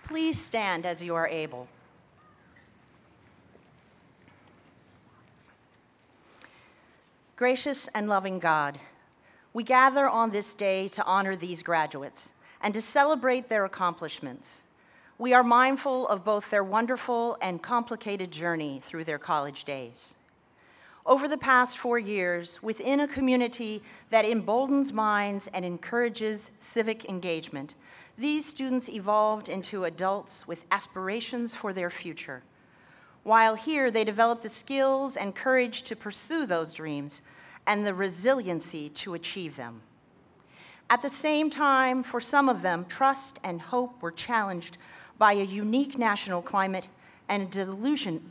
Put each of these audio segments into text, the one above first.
Please stand as you are able. Gracious and loving God, we gather on this day to honor these graduates and to celebrate their accomplishments. We are mindful of both their wonderful and complicated journey through their college days. Over the past 4 years, within a community that emboldens minds and encourages civic engagement, these students evolved into adults with aspirations for their future. While here, they developed the skills and courage to pursue those dreams and the resiliency to achieve them. At the same time, for some of them, trust and hope were challenged by a unique national climate and a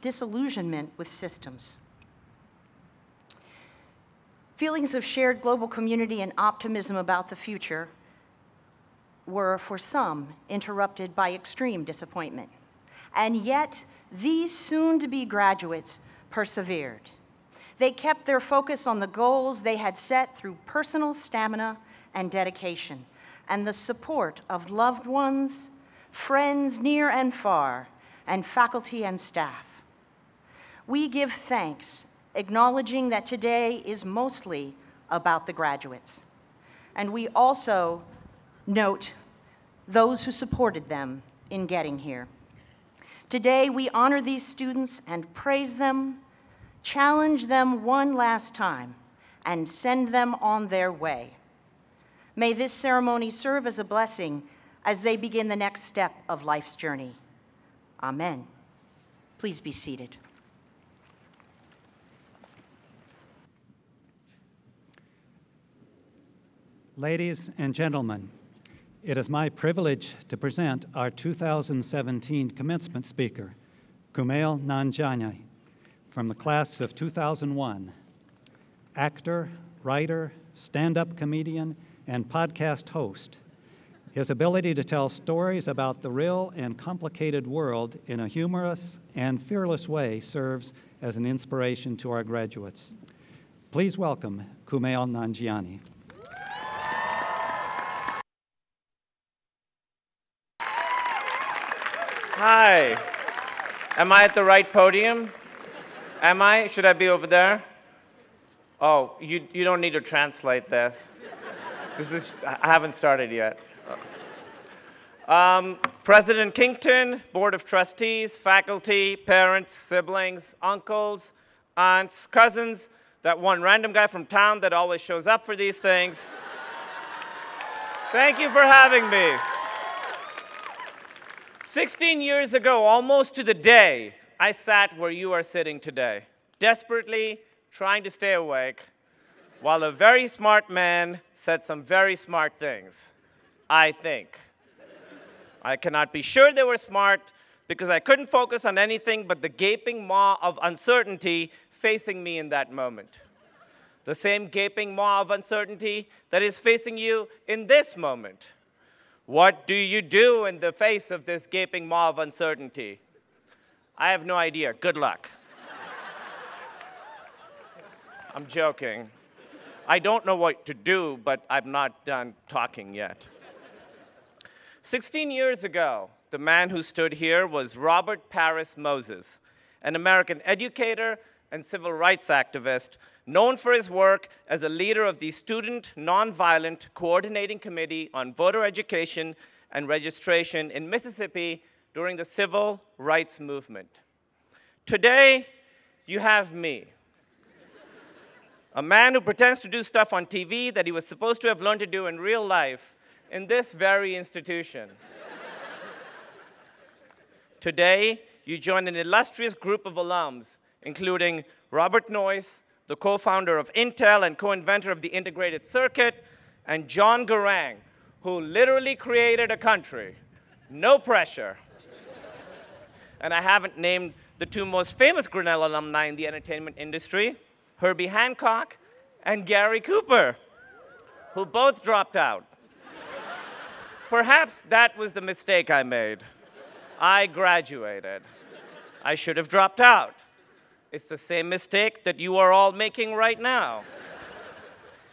disillusionment with systems. Feelings of shared global community and optimism about the future were, for some, interrupted by extreme disappointment. And yet, these soon-to-be graduates persevered. They kept their focus on the goals they had set through personal stamina and dedication, and the support of loved ones, friends near and far, and faculty and staff. We give thanks, acknowledging that today is mostly about the graduates. And we also note those who supported them in getting here. Today, we honor these students and praise them, challenge them one last time, and send them on their way. May this ceremony serve as a blessing as they begin the next step of life's journey. Amen. Please be seated. Ladies and gentlemen, it is my privilege to present our 2017 commencement speaker, Kumail Nanjiani, from the class of 2001. Actor, writer, stand-up comedian, and podcast host. His ability to tell stories about the real and complicated world in a humorous and fearless way serves as an inspiration to our graduates. Please welcome Kumail Nanjiani. Hi. Am I at the right podium? Am I? Should I be over there? Oh, you don't need to translate this. I haven't started yet. President Kington, Board of Trustees, faculty, parents, siblings, uncles, aunts, cousins, that one random guy from town that always shows up for these things. Thank you for having me. 16 years ago, almost to the day, I sat where you are sitting today, desperately trying to stay awake, while a very smart man said some very smart things, I think. I cannot be sure they were smart because I couldn't focus on anything but the gaping maw of uncertainty facing me in that moment. The same gaping maw of uncertainty that is facing you in this moment. What do you do in the face of this gaping maw of uncertainty? I have no idea. Good luck. I'm joking. I don't know what to do, but I'm not done talking yet. 16 years ago, the man who stood here was Robert Parris Moses, an American educator and civil rights activist known for his work as a leader of the Student Nonviolent Coordinating Committee on Voter Education and Registration in Mississippi during the Civil Rights Movement. Today, you have me, a man who pretends to do stuff on TV that he was supposed to have learned to do in real life in this very institution. Today, you join an illustrious group of alums, including Robert Noyce, the co-founder of Intel and co-inventor of the integrated circuit, and John Garang, who literally created a country. No pressure. And I haven't named the two most famous Grinnell alumni in the entertainment industry, Herbie Hancock and Gary Cooper, who both dropped out. Perhaps that was the mistake I made. I graduated. I should have dropped out. It's the same mistake that you are all making right now.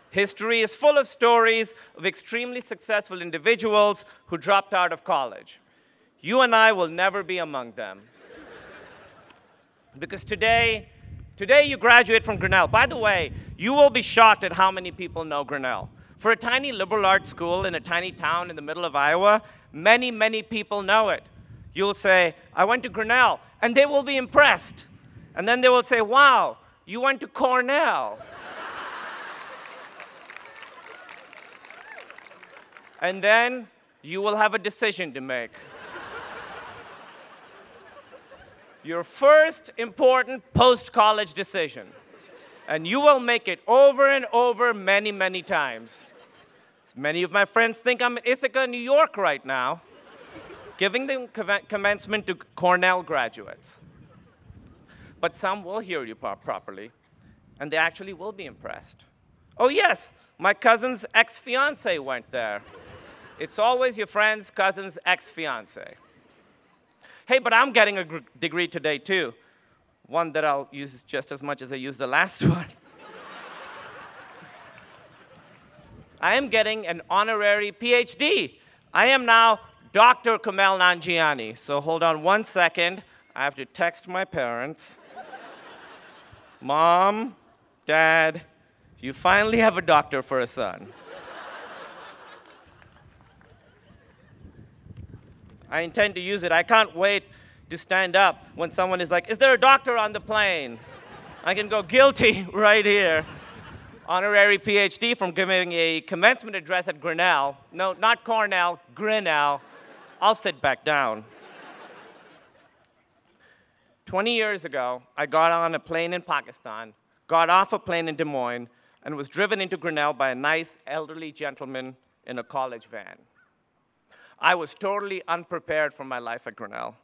History is full of stories of extremely successful individuals who dropped out of college. You and I will never be among them. Because today you graduate from Grinnell. By the way, you will be shocked at how many people know Grinnell. For a tiny liberal arts school in a tiny town in the middle of Iowa, many, many people know it. You'll say, I went to Grinnell, and they will be impressed. And then they will say, wow, you went to Cornell. And then you will have a decision to make. Your first important post-college decision. And you will make it over and over many, many times. Many of my friends think I'm in Ithaca, New York right now, giving the commencement to Cornell graduates. But some will hear you properly, and they actually will be impressed. Oh yes, my cousin's ex-fiance went there. It's always your friend's cousin's ex-fiance. Hey, but I'm getting a degree today too. One that I'll use just as much as I used the last one. I am getting an honorary PhD. I am now Dr. Kumail Nanjiani. So hold on one second. I have to text my parents. Mom, Dad, you finally have a doctor for a son. I intend to use it. I can't wait to stand up when someone is like, is there a doctor on the plane? I can go guilty right here. Honorary PhD from giving a commencement address at Grinnell. No, not Cornell, Grinnell. I'll sit back down. 20 years ago, I got on a plane in Pakistan, got off a plane in Des Moines, and was driven into Grinnell by a nice elderly gentleman in a college van. I was totally unprepared for my life at Grinnell.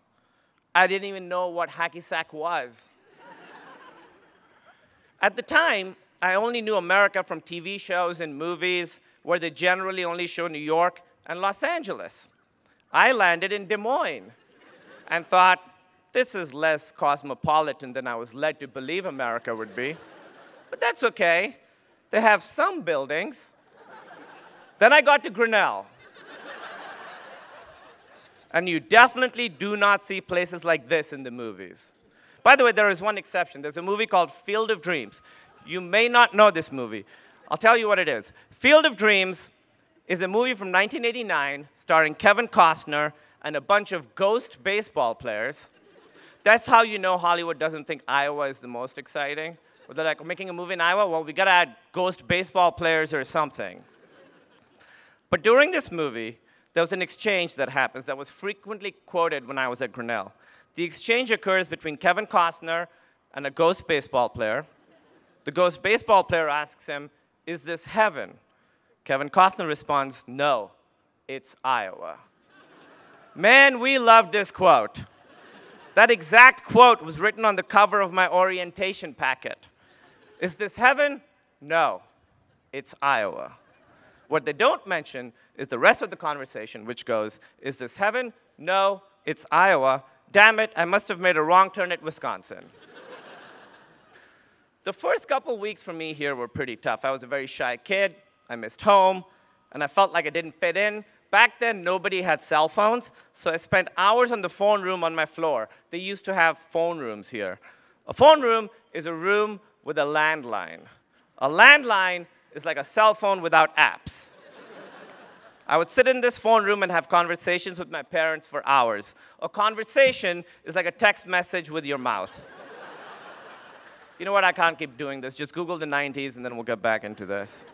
I didn't even know what hacky sack was. At the time, I only knew America from TV shows and movies where they generally only show New York and Los Angeles. I landed in Des Moines and thought, this is less cosmopolitan than I was led to believe America would be. But that's okay. They have some buildings. Then I got to Grinnell. And you definitely do not see places like this in the movies. By the way, there is one exception. There's a movie called Field of Dreams. You may not know this movie. I'll tell you what it is. Field of Dreams is a movie from 1989 starring Kevin Costner and a bunch of ghost baseball players. That's how you know Hollywood doesn't think Iowa is the most exciting. Or they're like, we're making a movie in Iowa? Well, we got to add ghost baseball players or something. But during this movie, there was an exchange that happens that was frequently quoted when I was at Grinnell. The exchange occurs between Kevin Costner and a ghost baseball player. The ghost baseball player asks him, is this heaven? Kevin Costner responds, no, it's Iowa. Man, we love this quote. That exact quote was written on the cover of my orientation packet. Is this heaven? No, it's Iowa. What they don't mention is the rest of the conversation, which goes, is this heaven? No, it's Iowa. Damn it, I must have made a wrong turn at Wisconsin. The first couple weeks for me here were pretty tough. I was a very shy kid. I missed home, and I felt like I didn't fit in. Back then, nobody had cell phones, so I spent hours on the phone room on my floor. They used to have phone rooms here. A phone room is a room with a landline. A landline is like a cell phone without apps. I would sit in this phone room and have conversations with my parents for hours. A conversation is like a text message with your mouth. You know what, I can't keep doing this. Just Google the 90s and then we'll get back into this.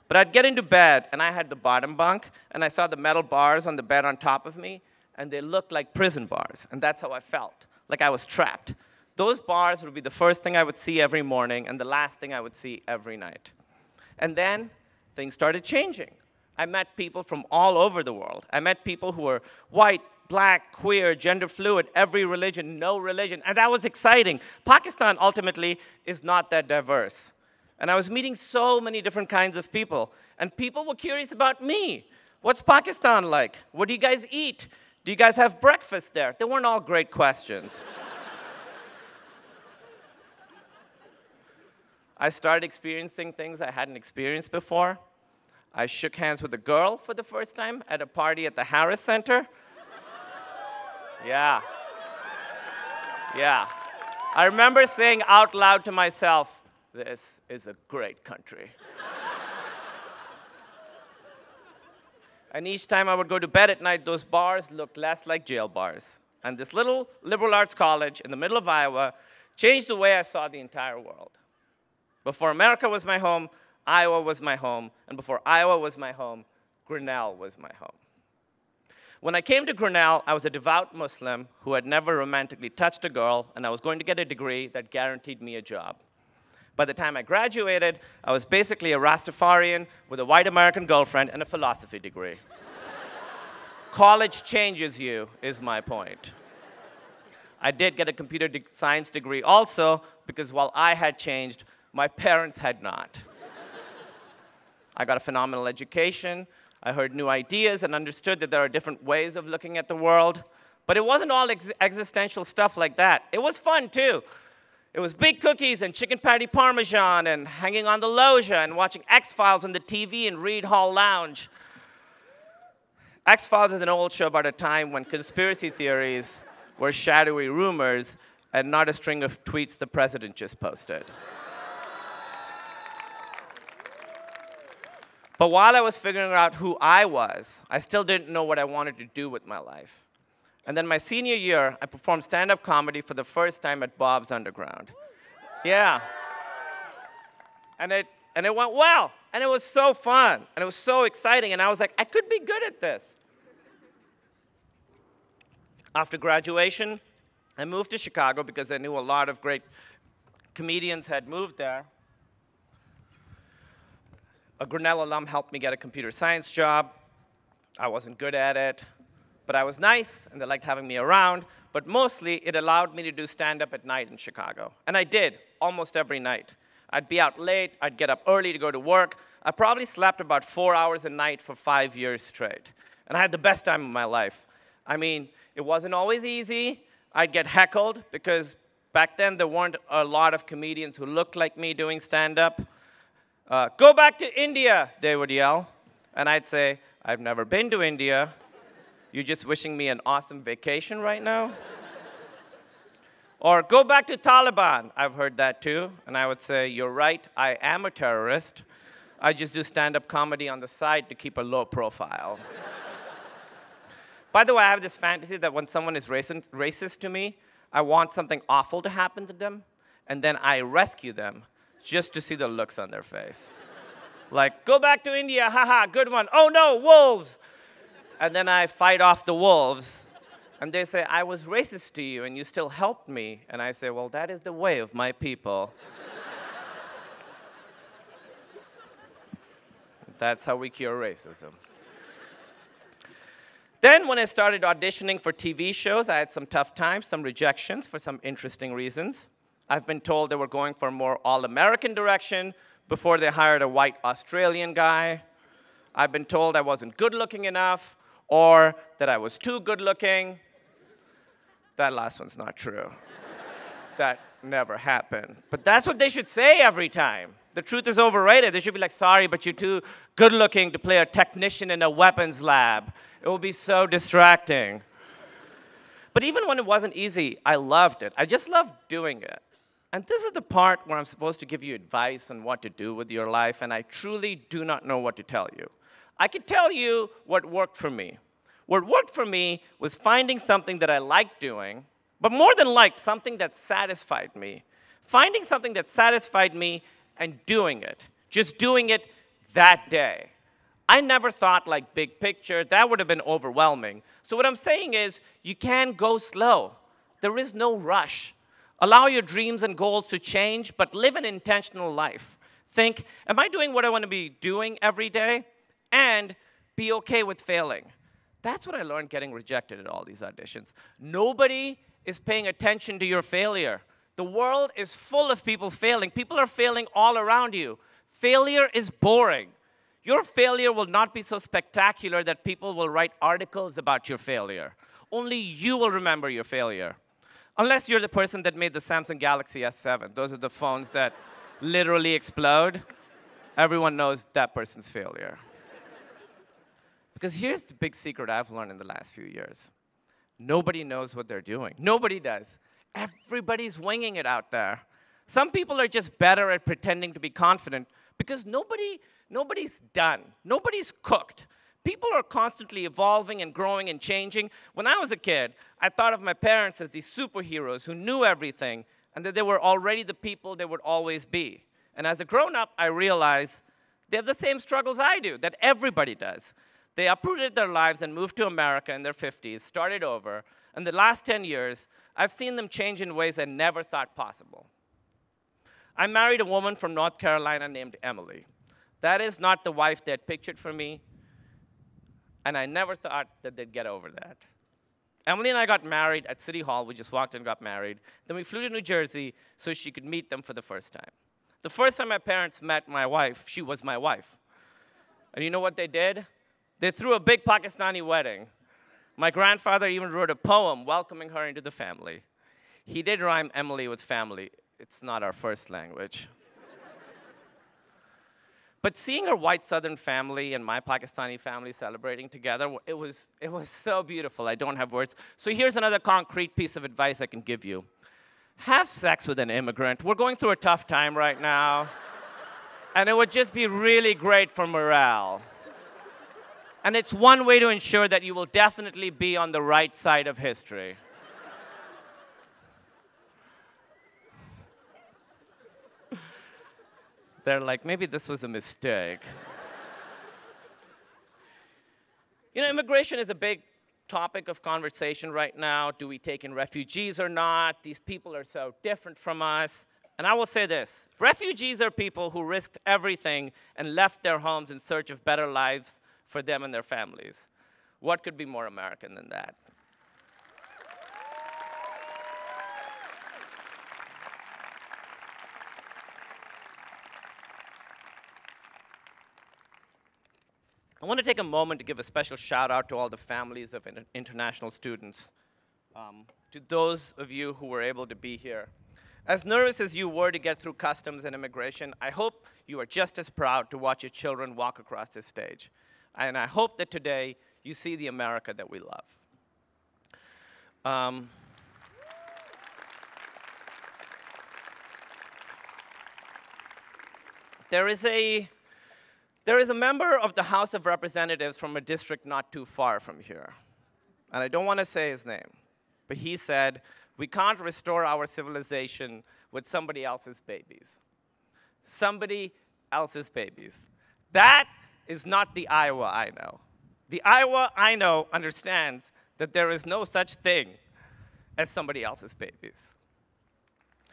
But I'd get into bed and I had the bottom bunk and I saw the metal bars on the bed on top of me and they looked like prison bars. And that's how I felt, like I was trapped. Those bars would be the first thing I would see every morning and the last thing I would see every night. And then things started changing. I met people from all over the world. I met people who were white, black, queer, gender fluid, every religion, no religion, and that was exciting. Pakistan, ultimately, is not that diverse. And I was meeting so many different kinds of people, and people were curious about me. What's Pakistan like? What do you guys eat? Do you guys have breakfast there? They weren't all great questions. I started experiencing things I hadn't experienced before. I shook hands with a girl for the first time at a party at the Harris Center. Yeah. Yeah. I remember saying out loud to myself, this is a great country. And each time I would go to bed at night, those bars looked less like jail bars. And this little liberal arts college in the middle of Iowa changed the way I saw the entire world. Before America was my home, Iowa was my home. And before Iowa was my home, Grinnell was my home. When I came to Grinnell, I was a devout Muslim who had never romantically touched a girl, and I was going to get a degree that guaranteed me a job. By the time I graduated, I was basically a Rastafarian with a white American girlfriend and a philosophy degree. College changes you, is my point. I did get a computer science degree also, because while I had changed, my parents had not. I got a phenomenal education. I heard new ideas and understood that there are different ways of looking at the world. But it wasn't all existential stuff like that. It was fun, too. It was big cookies and chicken patty parmesan and hanging on the loggia and watching X-Files on the TV in Reed Hall Lounge. X-Files is an old show about a time when conspiracy theories were shadowy rumors and not a string of tweets the president just posted. But while I was figuring out who I was, I still didn't know what I wanted to do with my life. And then my senior year, I performed stand-up comedy for the first time at Bob's Underground. Yeah. And it went well. And it was so fun. And it was so exciting. And I was like, I could be good at this. After graduation, I moved to Chicago because I knew a lot of great comedians had moved there. A Grinnell alum helped me get a computer science job. I wasn't good at it. But I was nice, and they liked having me around. But mostly, it allowed me to do stand-up at night in Chicago. And I did, almost every night. I'd be out late. I'd get up early to go to work. I probably slept about 4 hours a night for 5 years straight. And I had the best time of my life. I mean, it wasn't always easy. I'd get heckled, because back then, there weren't a lot of comedians who looked like me doing stand-up. Go back to India, they would yell. And I'd say, I've never been to India. You're just wishing me an awesome vacation right now? Or go back to Taliban. I've heard that too. And I would say, you're right, I am a terrorist. I just do stand-up comedy on the side to keep a low profile. By the way, I have this fantasy that when someone is racist to me, I want something awful to happen to them, and then I rescue them just to see the looks on their face. Like, go back to India, haha, good one. Oh no, wolves! And then I fight off the wolves, and they say, I was racist to you, and you still helped me. And I say, well, that is the way of my people. That's how we cure racism. Then when I started auditioning for TV shows, I had some tough times, some rejections for some interesting reasons. I've been told they were going for a more all-American direction before they hired a white Australian guy. I've been told I wasn't good-looking enough, or that I was too good-looking. That last one's not true. That never happened. But that's what they should say every time. The truth is overrated. They should be like, sorry, but you're too good-looking to play a technician in a weapons lab. It will be so distracting. But even when it wasn't easy, I loved it. I just loved doing it. And this is the part where I'm supposed to give you advice on what to do with your life, and I truly do not know what to tell you. I could tell you what worked for me. What worked for me was finding something that I liked doing, but more than liked, something that satisfied me. Finding something that satisfied me and doing it. Just doing it that day. I never thought like big picture. That would have been overwhelming. So what I'm saying is, you can go slow. There is no rush. Allow your dreams and goals to change, but live an intentional life. Think, am I doing what I want to be doing every day? And be okay with failing. That's what I learned getting rejected at all these auditions. Nobody is paying attention to your failure. The world is full of people failing. People are failing all around you. Failure is boring. Your failure will not be so spectacular that people will write articles about your failure. Only you will remember your failure. Unless you're the person that made the Samsung Galaxy S7. Those are the phones that literally explode. Everyone knows that person's failure. Because here's the big secret I've learned in the last few years. Nobody knows what they're doing. Nobody does. Everybody's winging it out there. Some people are just better at pretending to be confident because nobody's done. Nobody's cooked. People are constantly evolving and growing and changing. When I was a kid, I thought of my parents as these superheroes who knew everything and that they were already the people they would always be. And as a grown-up, I realized they have the same struggles I do, that everybody does. They uprooted their lives and moved to America in their 50s, started over. And the last 10 years, I've seen them change in ways I never thought possible. I married a woman from North Carolina named Emily. That is not the wife they had pictured for me, and I never thought that they'd get over that. Emily and I got married at City Hall. We just walked in and got married. Then we flew to New Jersey so she could meet them for the first time. The first time my parents met my wife, she was my wife. And you know what they did? They threw a big Pakistani wedding. My grandfather even wrote a poem welcoming her into the family. He did rhyme Emily with family. It's not our first language. But seeing her white Southern family and my Pakistani family celebrating together, it was so beautiful. I don't have words. So here's another concrete piece of advice I can give you. Have sex with an immigrant. We're going through a tough time right now. And it would just be really great for morale. And it's one way to ensure that you will definitely be on the right side of history. They're like, maybe this was a mistake. You know, immigration is a big topic of conversation right now. Do we take in refugees or not? These people are so different from us. And I will say this. Refugees are people who risked everything and left their homes in search of better lives for them and their families. What could be more American than that? I want to take a moment to give a special shout out to all the families of international students, to those of you who were able to be here. As nervous as you were to get through customs and immigration, I hope you are just as proud to watch your children walk across this stage. And I hope that today you see the America that we love. There is a member of the House of Representatives from a district not too far from here. And I don't want to say his name, but he said, we can't restore our civilization with somebody else's babies. Somebody else's babies. That is not the Iowa I know. The Iowa I know understands that there is no such thing as somebody else's babies.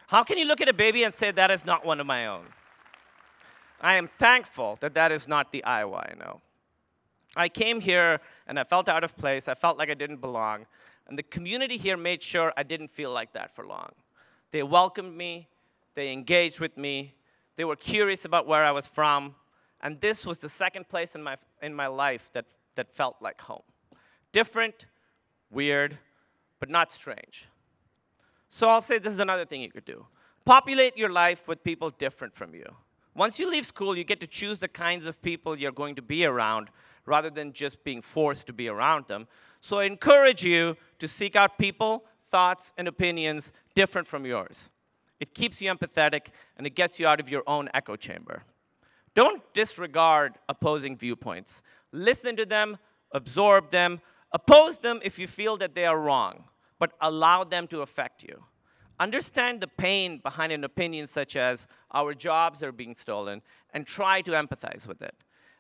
How can you look at a baby and say that is not one of my own? I am thankful that that is not the Iowa I know. I came here and I felt out of place. I felt like I didn't belong. And the community here made sure I didn't feel like that for long. They welcomed me. They engaged with me. They were curious about where I was from. And this was the second place in my life that felt like home. Different, weird, but not strange. So I'll say this is another thing you could do. Populate your life with people different from you. Once you leave school, you get to choose the kinds of people you're going to be around rather than just being forced to be around them. So I encourage you to seek out people, thoughts, and opinions different from yours. It keeps you empathetic, and it gets you out of your own echo chamber. Don't disregard opposing viewpoints. Listen to them, absorb them, oppose them if you feel that they are wrong, but allow them to affect you. Understand the pain behind an opinion such as our jobs are being stolen, and try to empathize with it.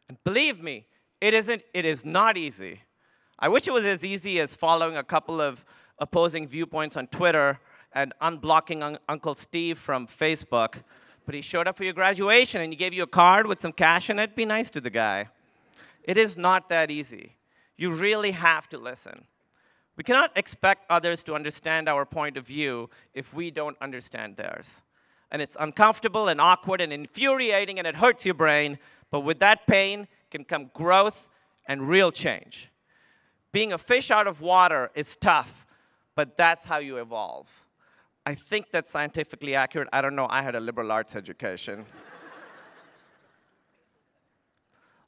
And believe me, it is not easy. I wish it was as easy as following a couple of opposing viewpoints on Twitter and unblocking Uncle Steve from Facebook, but he showed up for your graduation and he gave you a card with some cash in it. Be nice to the guy. It is not that easy. You really have to listen. We cannot expect others to understand our point of view if we don't understand theirs. And it's uncomfortable and awkward and infuriating and it hurts your brain, but with that pain can come growth and real change. Being a fish out of water is tough, but that's how you evolve. I think that's scientifically accurate. I don't know, I had a liberal arts education.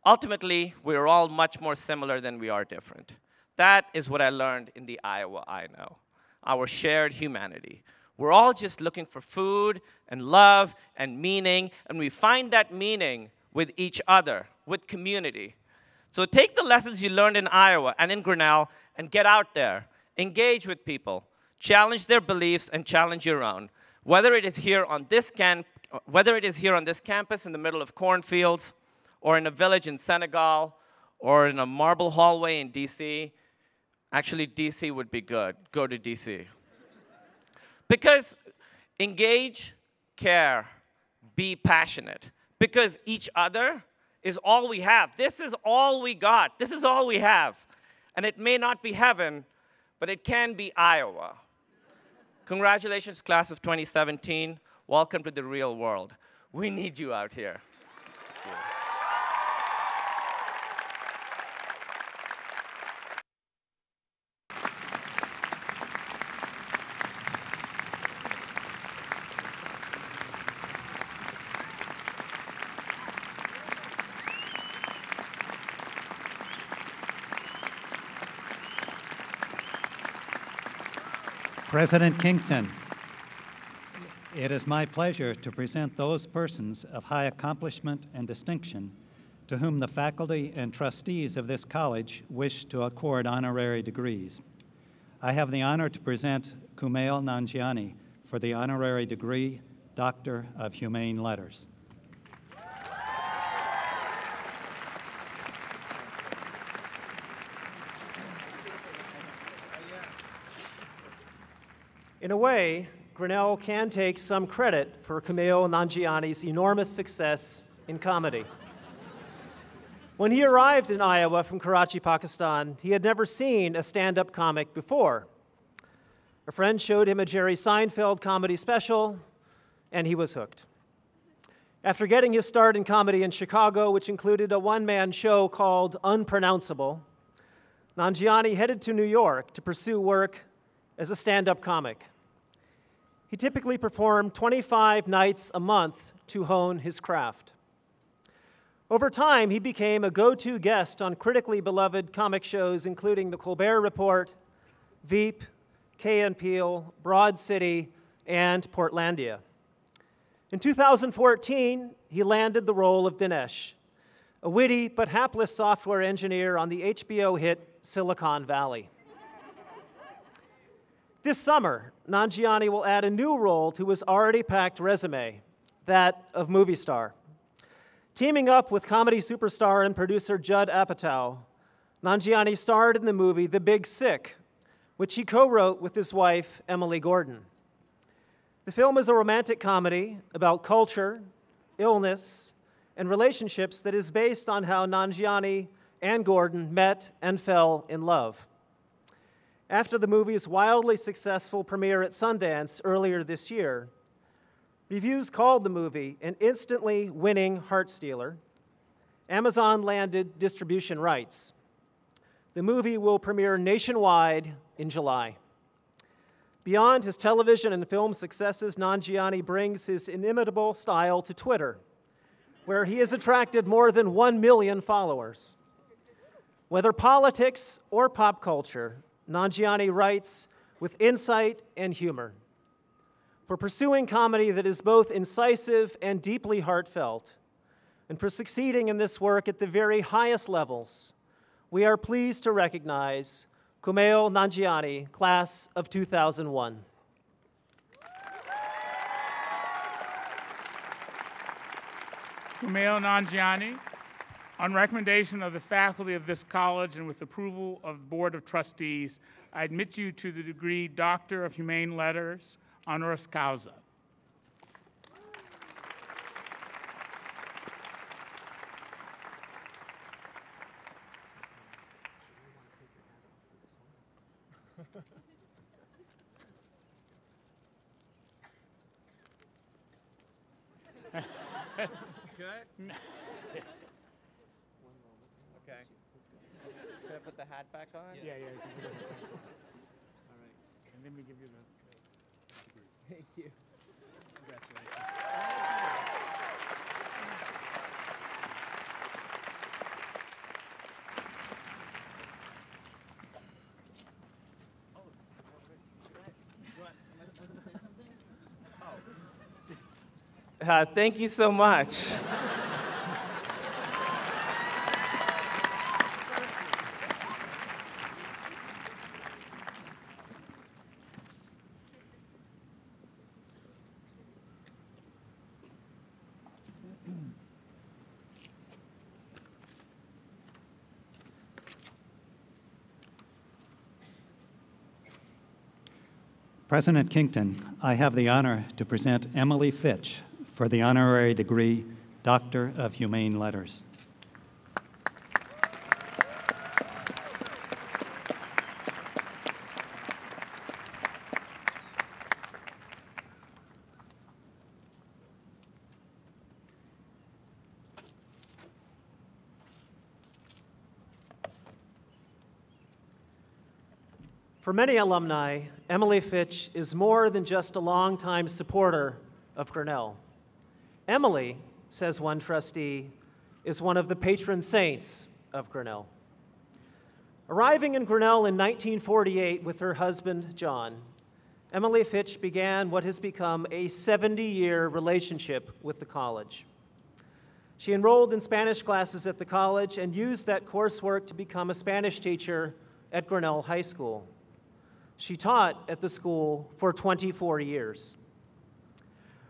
Ultimately, we're all much more similar than we are different. That is what I learned in the Iowa I know, our shared humanity. We're all just looking for food and love and meaning, and we find that meaning with each other, with community. So take the lessons you learned in Iowa and in Grinnell and get out there. Engage with people. Challenge their beliefs and challenge your own. Whether it is here on this campus in the middle of cornfields, or in a village in Senegal, or in a marble hallway in DC. Actually, DC would be good. Go to DC. Because engage, care, be passionate. Because each other is all we have. This is all we got. This is all we have. And it may not be heaven, but it can be Iowa. Congratulations, class of 2017. Welcome to the real world. We need you out here. Thank you. President Kington, it is my pleasure to present those persons of high accomplishment and distinction to whom the faculty and trustees of this college wish to accord honorary degrees. I have the honor to present Kumail Nanjiani for the honorary degree, Doctor of Humane Letters. In a way, Grinnell can take some credit for Kumail Nanjiani's enormous success in comedy. When he arrived in Iowa from Karachi, Pakistan, he had never seen a stand-up comic before. A friend showed him a Jerry Seinfeld comedy special, and he was hooked. After getting his start in comedy in Chicago, which included a one-man show called Unpronounceable, Nanjiani headed to New York to pursue work as a stand-up comic. He typically performed 25 nights a month to hone his craft. Over time, he became a go-to guest on critically beloved comic shows, including The Colbert Report, Veep, Key and Peele, Broad City, and Portlandia. In 2014, he landed the role of Dinesh, a witty but hapless software engineer on the HBO hit Silicon Valley. This summer, Nanjiani will add a new role to his already packed resume, that of movie star. Teaming up with comedy superstar and producer Judd Apatow, Nanjiani starred in the movie The Big Sick, which he co-wrote with his wife, Emily Gordon. The film is a romantic comedy about culture, illness, and relationships that is based on how Nanjiani and Gordon met and fell in love. After the movie's wildly successful premiere at Sundance earlier this year, reviews called the movie an instantly winning heart stealer. Amazon landed distribution rights. The movie will premiere nationwide in July. Beyond his television and film successes, Nanjiani brings his inimitable style to Twitter, where he has attracted more than 1 million followers. Whether politics or pop culture, Nanjiani writes with insight and humor. For pursuing comedy that is both incisive and deeply heartfelt, and for succeeding in this work at the very highest levels, we are pleased to recognize Kumail Nanjiani, class of 2001. Kumail Nanjiani, on recommendation of the faculty of this college and with approval of the Board of Trustees, I admit you to the degree Doctor of Humane Letters, honoris causa. Good? Okay. Can I put the hat back on? Yeah. All right. And let me give you the Thank you. congratulations. Thank you so much. President Kington, I have the honor to present Emily Fitch for the honorary degree Doctor of Humane Letters. For many alumni, Emily Fitch is more than just a longtime supporter of Grinnell. Emily, says one trustee, is one of the patron saints of Grinnell. Arriving in Grinnell in 1948 with her husband, John, Emily Fitch began what has become a 70-year relationship with the college. She enrolled in Spanish classes at the college and used that coursework to become a Spanish teacher at Grinnell High School. She taught at the school for 24 years.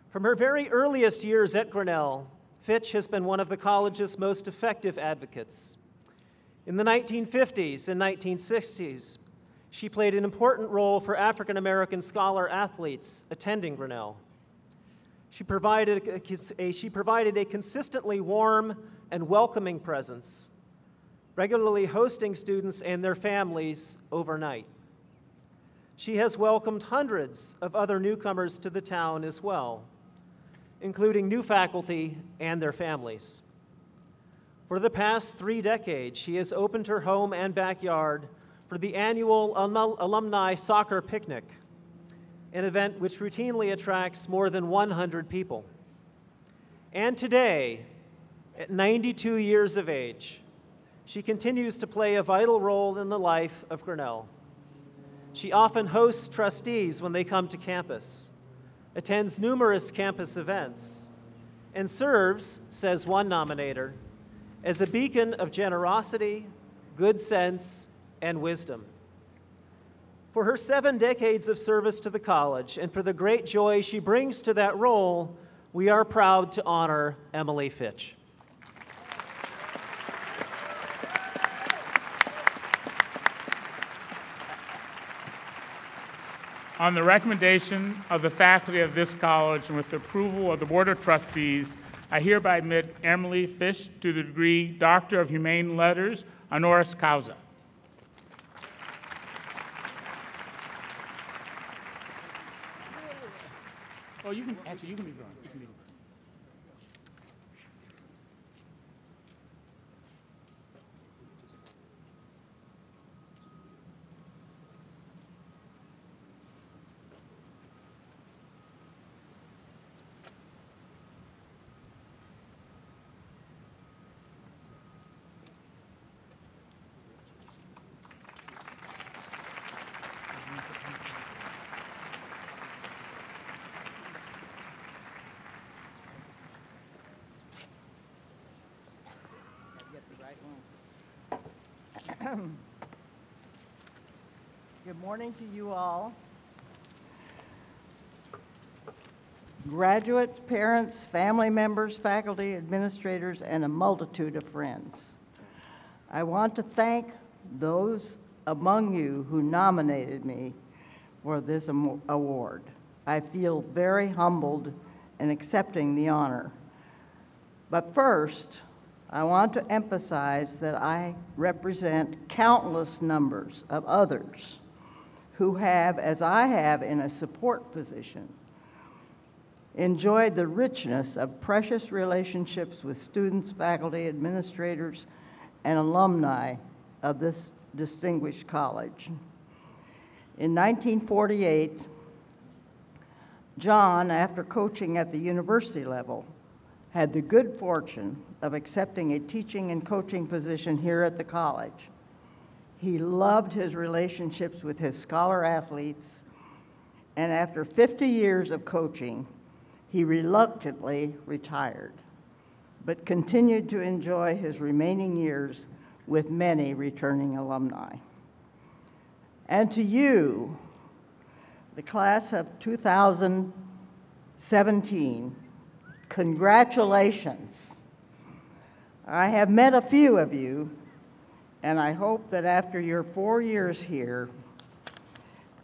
From her very earliest years at Grinnell, Fitch has been one of the college's most effective advocates. In the 1950s and 1960s, she played an important role for African American scholar athletes attending Grinnell. She provided a consistently warm and welcoming presence, regularly hosting students and their families overnight. She has welcomed hundreds of other newcomers to the town as well, including new faculty and their families. For the past 3 decades, she has opened her home and backyard for the annual alumni soccer picnic, an event which routinely attracts more than 100 people. And today, at 92 years of age, she continues to play a vital role in the life of Grinnell. She often hosts trustees when they come to campus, attends numerous campus events, and serves, says one nominator, as a beacon of generosity, good sense, and wisdom. For her 7 decades of service to the college and for the great joy she brings to that role, we are proud to honor Emily Fitch. On the recommendation of the faculty of this college and with the approval of the Board of Trustees, I hereby admit Emily Fitch to the degree Doctor of Humane Letters, honoris causa. Oh, you can be drawn. You can be drawn. Good morning to you all. Graduates, parents, family members, faculty, administrators, and a multitude of friends. I want to thank those among you who nominated me for this award. I feel very humbled in accepting the honor. But first, I want to emphasize that I represent countless numbers of others who have, as I have in a support position, enjoyed the richness of precious relationships with students, faculty, administrators, and alumni of this distinguished college. In 1948, John, after coaching at the university level, had the good fortune of accepting a teaching and coaching position here at the college. He loved his relationships with his scholar athletes, and after 50 years of coaching, he reluctantly retired, but continued to enjoy his remaining years with many returning alumni. And to you, the class of 2017, congratulations. I have met a few of you, and I hope that after your 4 years here,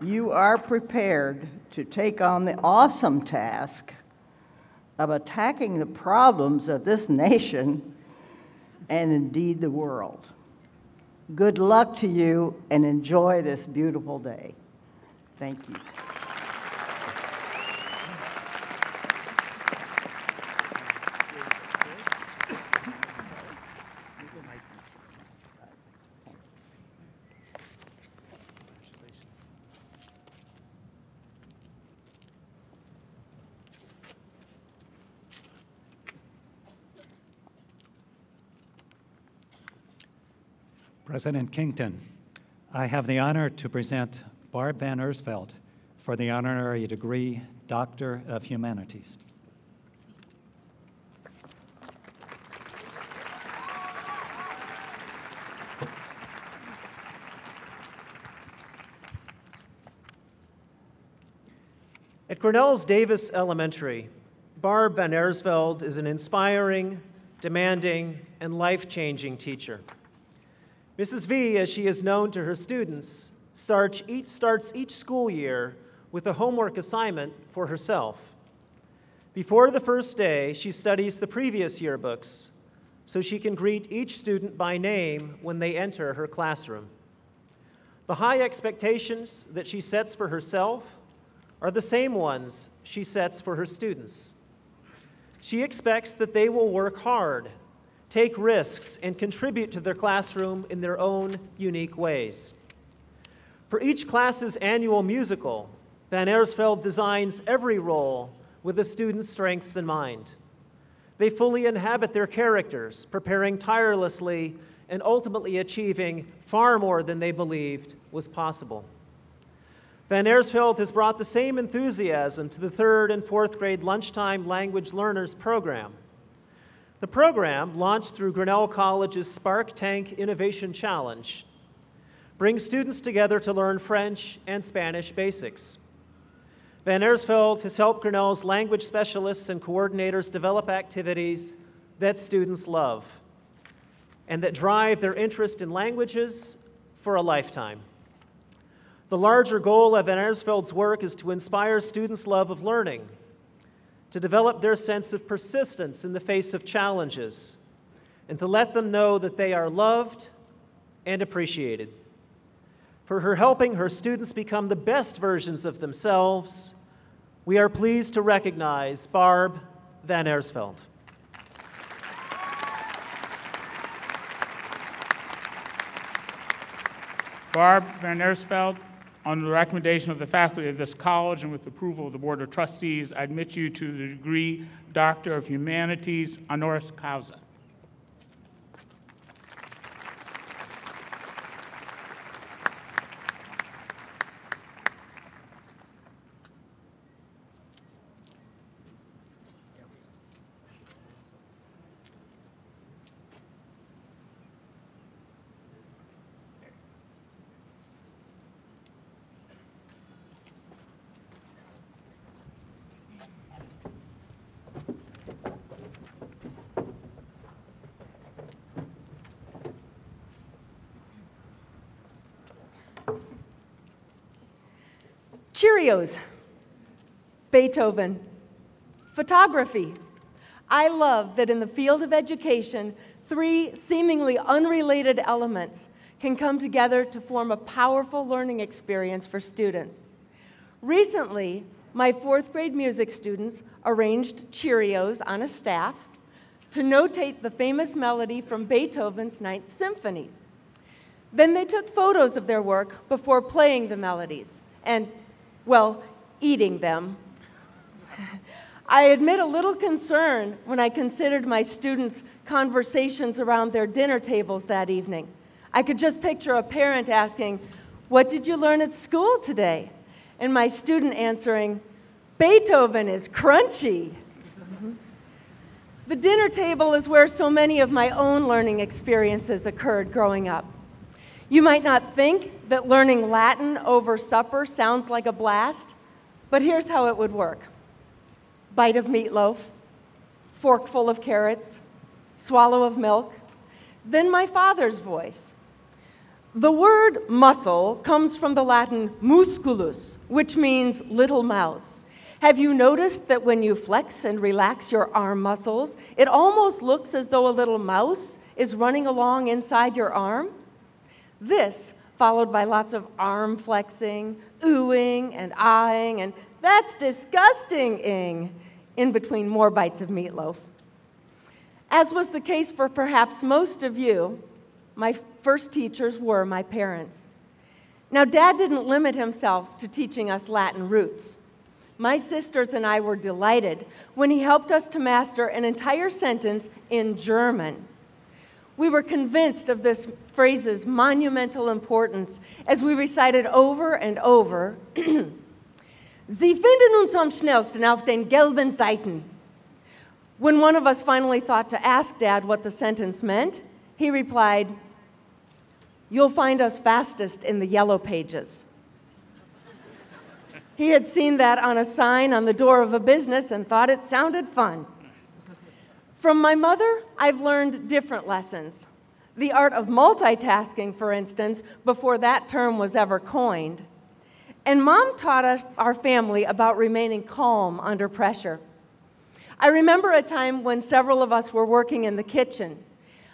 you are prepared to take on the awesome task of attacking the problems of this nation and indeed the world. Good luck to you and enjoy this beautiful day. Thank you. President Kington, I have the honor to present Barb Van Ersveld for the honorary degree Doctor of Humanities. At Grinnell's Davis Elementary, Barb Van Ersveld is an inspiring, demanding, and life-changing teacher. Mrs. V, as she is known to her students, starts each school year with a homework assignment for herself. Before the first day, she studies the previous yearbooks so she can greet each student by name when they enter her classroom. The high expectations that she sets for herself are the same ones she sets for her students. She expects that they will work hard, take risks, and contribute to their classroom in their own unique ways. For each class's annual musical, Van Ersveld designs every role with the students' strengths in mind. They fully inhabit their characters, preparing tirelessly and ultimately achieving far more than they believed was possible. Van Ersveld has brought the same enthusiasm to the 3rd and 4th grade lunchtime language learners program. The program, launched through Grinnell College's Spark Tank Innovation Challenge, brings students together to learn French and Spanish basics. Van Ersveld has helped Grinnell's language specialists and coordinators develop activities that students love and that drive their interest in languages for a lifetime. The larger goal of Van Ersveld's work is to inspire students' love of learning, to develop their sense of persistence in the face of challenges, and to let them know that they are loved and appreciated. For her helping her students become the best versions of themselves, we are pleased to recognize Barb Van Ersveld. Barb Van Ersveld, on the recommendation of the faculty of this college and with approval of the Board of Trustees, I admit you to the degree Doctor of Humanities, honoris causa. Cheerios, Beethoven, photography. I love that in the field of education, 3 seemingly unrelated elements can come together to form a powerful learning experience for students. Recently, my 4th grade music students arranged Cheerios on a staff to notate the famous melody from Beethoven's 9th Symphony. Then they took photos of their work before playing the melodies and, well, eating them. I admit a little concern when I considered my students' conversations around their dinner tables that evening. I could just picture a parent asking, "What did you learn at school today?" And my student answering, Beethoven is crunchy. The dinner table is where so many of my own learning experiences occurred growing up. You might not think that learning Latin over supper sounds like a blast, but here's how it would work. Bite of meatloaf, fork full of carrots, swallow of milk, then my father's voice. The word muscle comes from the Latin musculus, which means little mouse. Have you noticed that when you flex and relax your arm muscles, it almost looks as though a little mouse is running along inside your arm? This, followed by lots of arm flexing, oohing and ahhing, and that's disgusting-ing, in between more bites of meatloaf. As was the case for perhaps most of you, my first teachers were my parents. Now, Dad didn't limit himself to teaching us Latin roots. My sisters and I were delighted when he helped us to master an entire sentence in German. We were convinced of this phrase's monumental importance as we recited over and over, Sie finden uns am schnellsten auf den gelben Seiten. When one of us finally thought to ask Dad what the sentence meant, he replied, "You'll find us fastest in the yellow pages." He had seen that on a sign on the door of a business and thought it sounded fun. From my mother, I've learned different lessons. The art of multitasking, for instance, before that term was ever coined. And Mom taught us, our family, about remaining calm under pressure. I remember a time when several of us were working in the kitchen.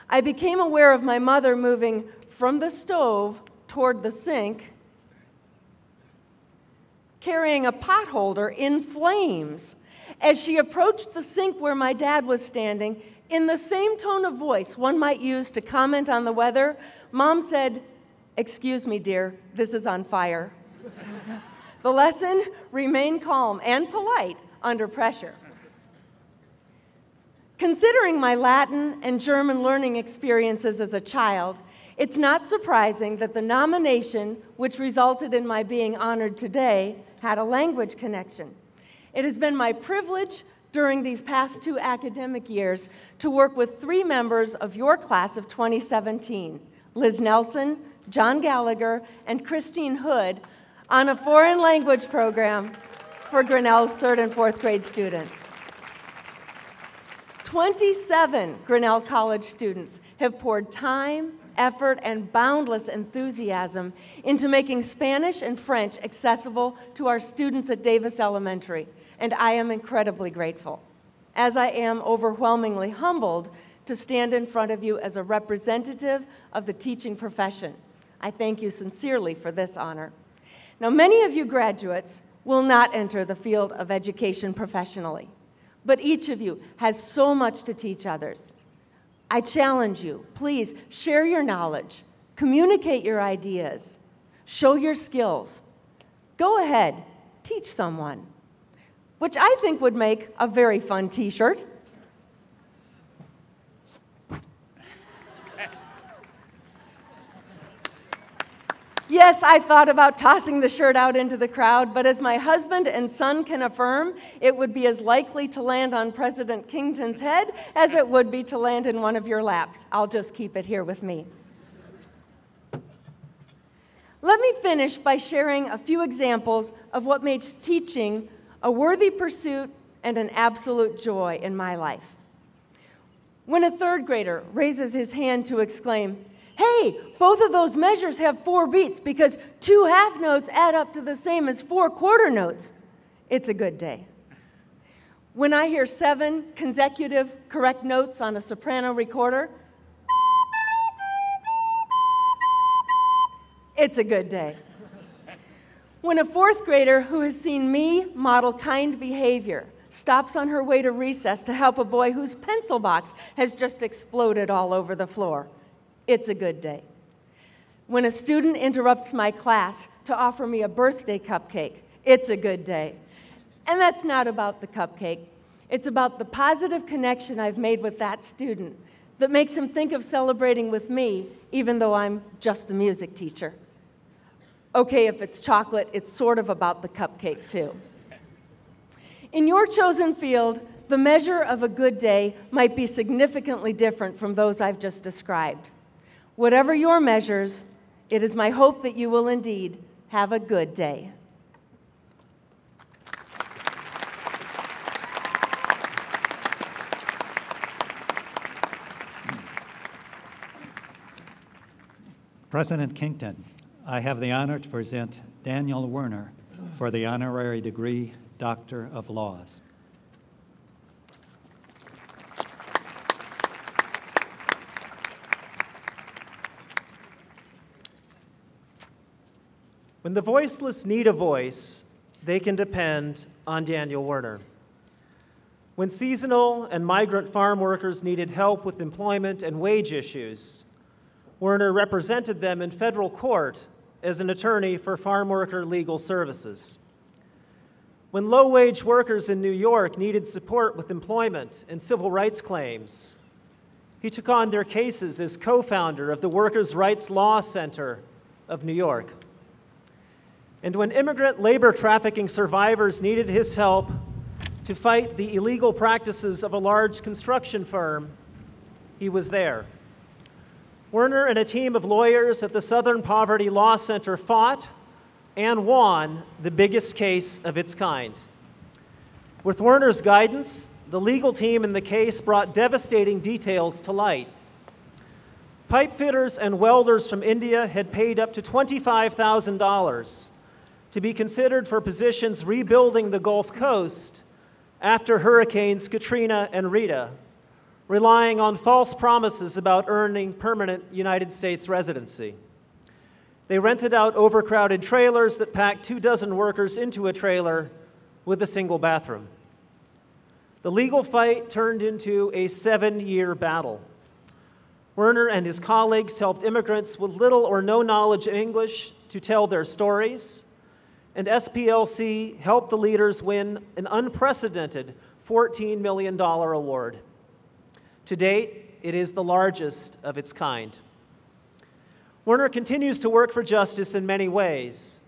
I became aware of my mother moving from the stove toward the sink, carrying a pot holder in flames. As she approached the sink where my dad was standing, in the same tone of voice one might use to comment on the weather, Mom said, "Excuse me, dear, this is on fire." The lesson, remain calm and polite under pressure. Considering my Latin and German learning experiences as a child, it's not surprising that the nomination, which resulted in my being honored today, had a language connection. It has been my privilege during these past 2 academic years to work with 3 members of your class of 2017, Liz Nelson, John Gallagher, and Christine Hood, on a foreign language program for Grinnell's 3rd and 4th grade students. 27 Grinnell College students have poured time, effort, and boundless enthusiasm into making Spanish and French accessible to our students at Davis Elementary, and I am incredibly grateful, as I am overwhelmingly humbled to stand in front of you as a representative of the teaching profession. I thank you sincerely for this honor. Now, many of you graduates will not enter the field of education professionally, but each of you has so much to teach others. I challenge you, please share your knowledge, communicate your ideas, show your skills. Go ahead, teach someone, which I think would make a very fun t-shirt. Yes, I thought about tossing the shirt out into the crowd, but as my husband and son can affirm, it would be as likely to land on President Kington's head as it would be to land in one of your laps. I'll just keep it here with me. Let me finish by sharing a few examples of what makes teaching a worthy pursuit and an absolute joy in my life. When a 3rd grader raises his hand to exclaim, "Hey, both of those measures have 4 beats because 2 half notes add up to the same as 4 quarter notes," it's a good day. When I hear 7 consecutive correct notes on a soprano recorder, it's a good day. When a 4th grader who has seen me model kind behavior stops on her way to recess to help a boy whose pencil box has just exploded all over the floor, it's a good day. When a student interrupts my class to offer me a birthday cupcake, it's a good day. And that's not about the cupcake. It's about the positive connection I've made with that student that makes him think of celebrating with me, even though I'm just the music teacher. Okay, if it's chocolate, it's sort of about the cupcake, too. In your chosen field, the measure of a good day might be significantly different from those I've just described. Whatever your measures, it is my hope that you will indeed have a good day. President Kington, I have the honor to present Daniel Werner for the honorary degree Doctor of Laws. When the voiceless need a voice, they can depend on Daniel Werner. When seasonal and migrant farm workers needed help with employment and wage issues, Werner represented them in federal court as an attorney for farm worker legal services. When low-wage workers in New York needed support with employment and civil rights claims, he took on their cases as co-founder of the Workers' Rights Law Center of New York. And when immigrant labor trafficking survivors needed his help to fight the illegal practices of a large construction firm, he was there. Werner and a team of lawyers at the Southern Poverty Law Center fought and won the biggest case of its kind. With Werner's guidance, the legal team in the case brought devastating details to light. Pipe fitters and welders from India had paid up to $25,000 to be considered for positions rebuilding the Gulf Coast after Hurricanes Katrina and Rita, relying on false promises about earning permanent United States residency. They rented out overcrowded trailers that packed 24 workers into a trailer with a single bathroom. The legal fight turned into a 7-year battle. Werner and his colleagues helped immigrants with little or no knowledge of English to tell their stories, and SPLC helped the leaders win an unprecedented $14 million award. To date, it is the largest of its kind. Werner continues to work for justice in many ways.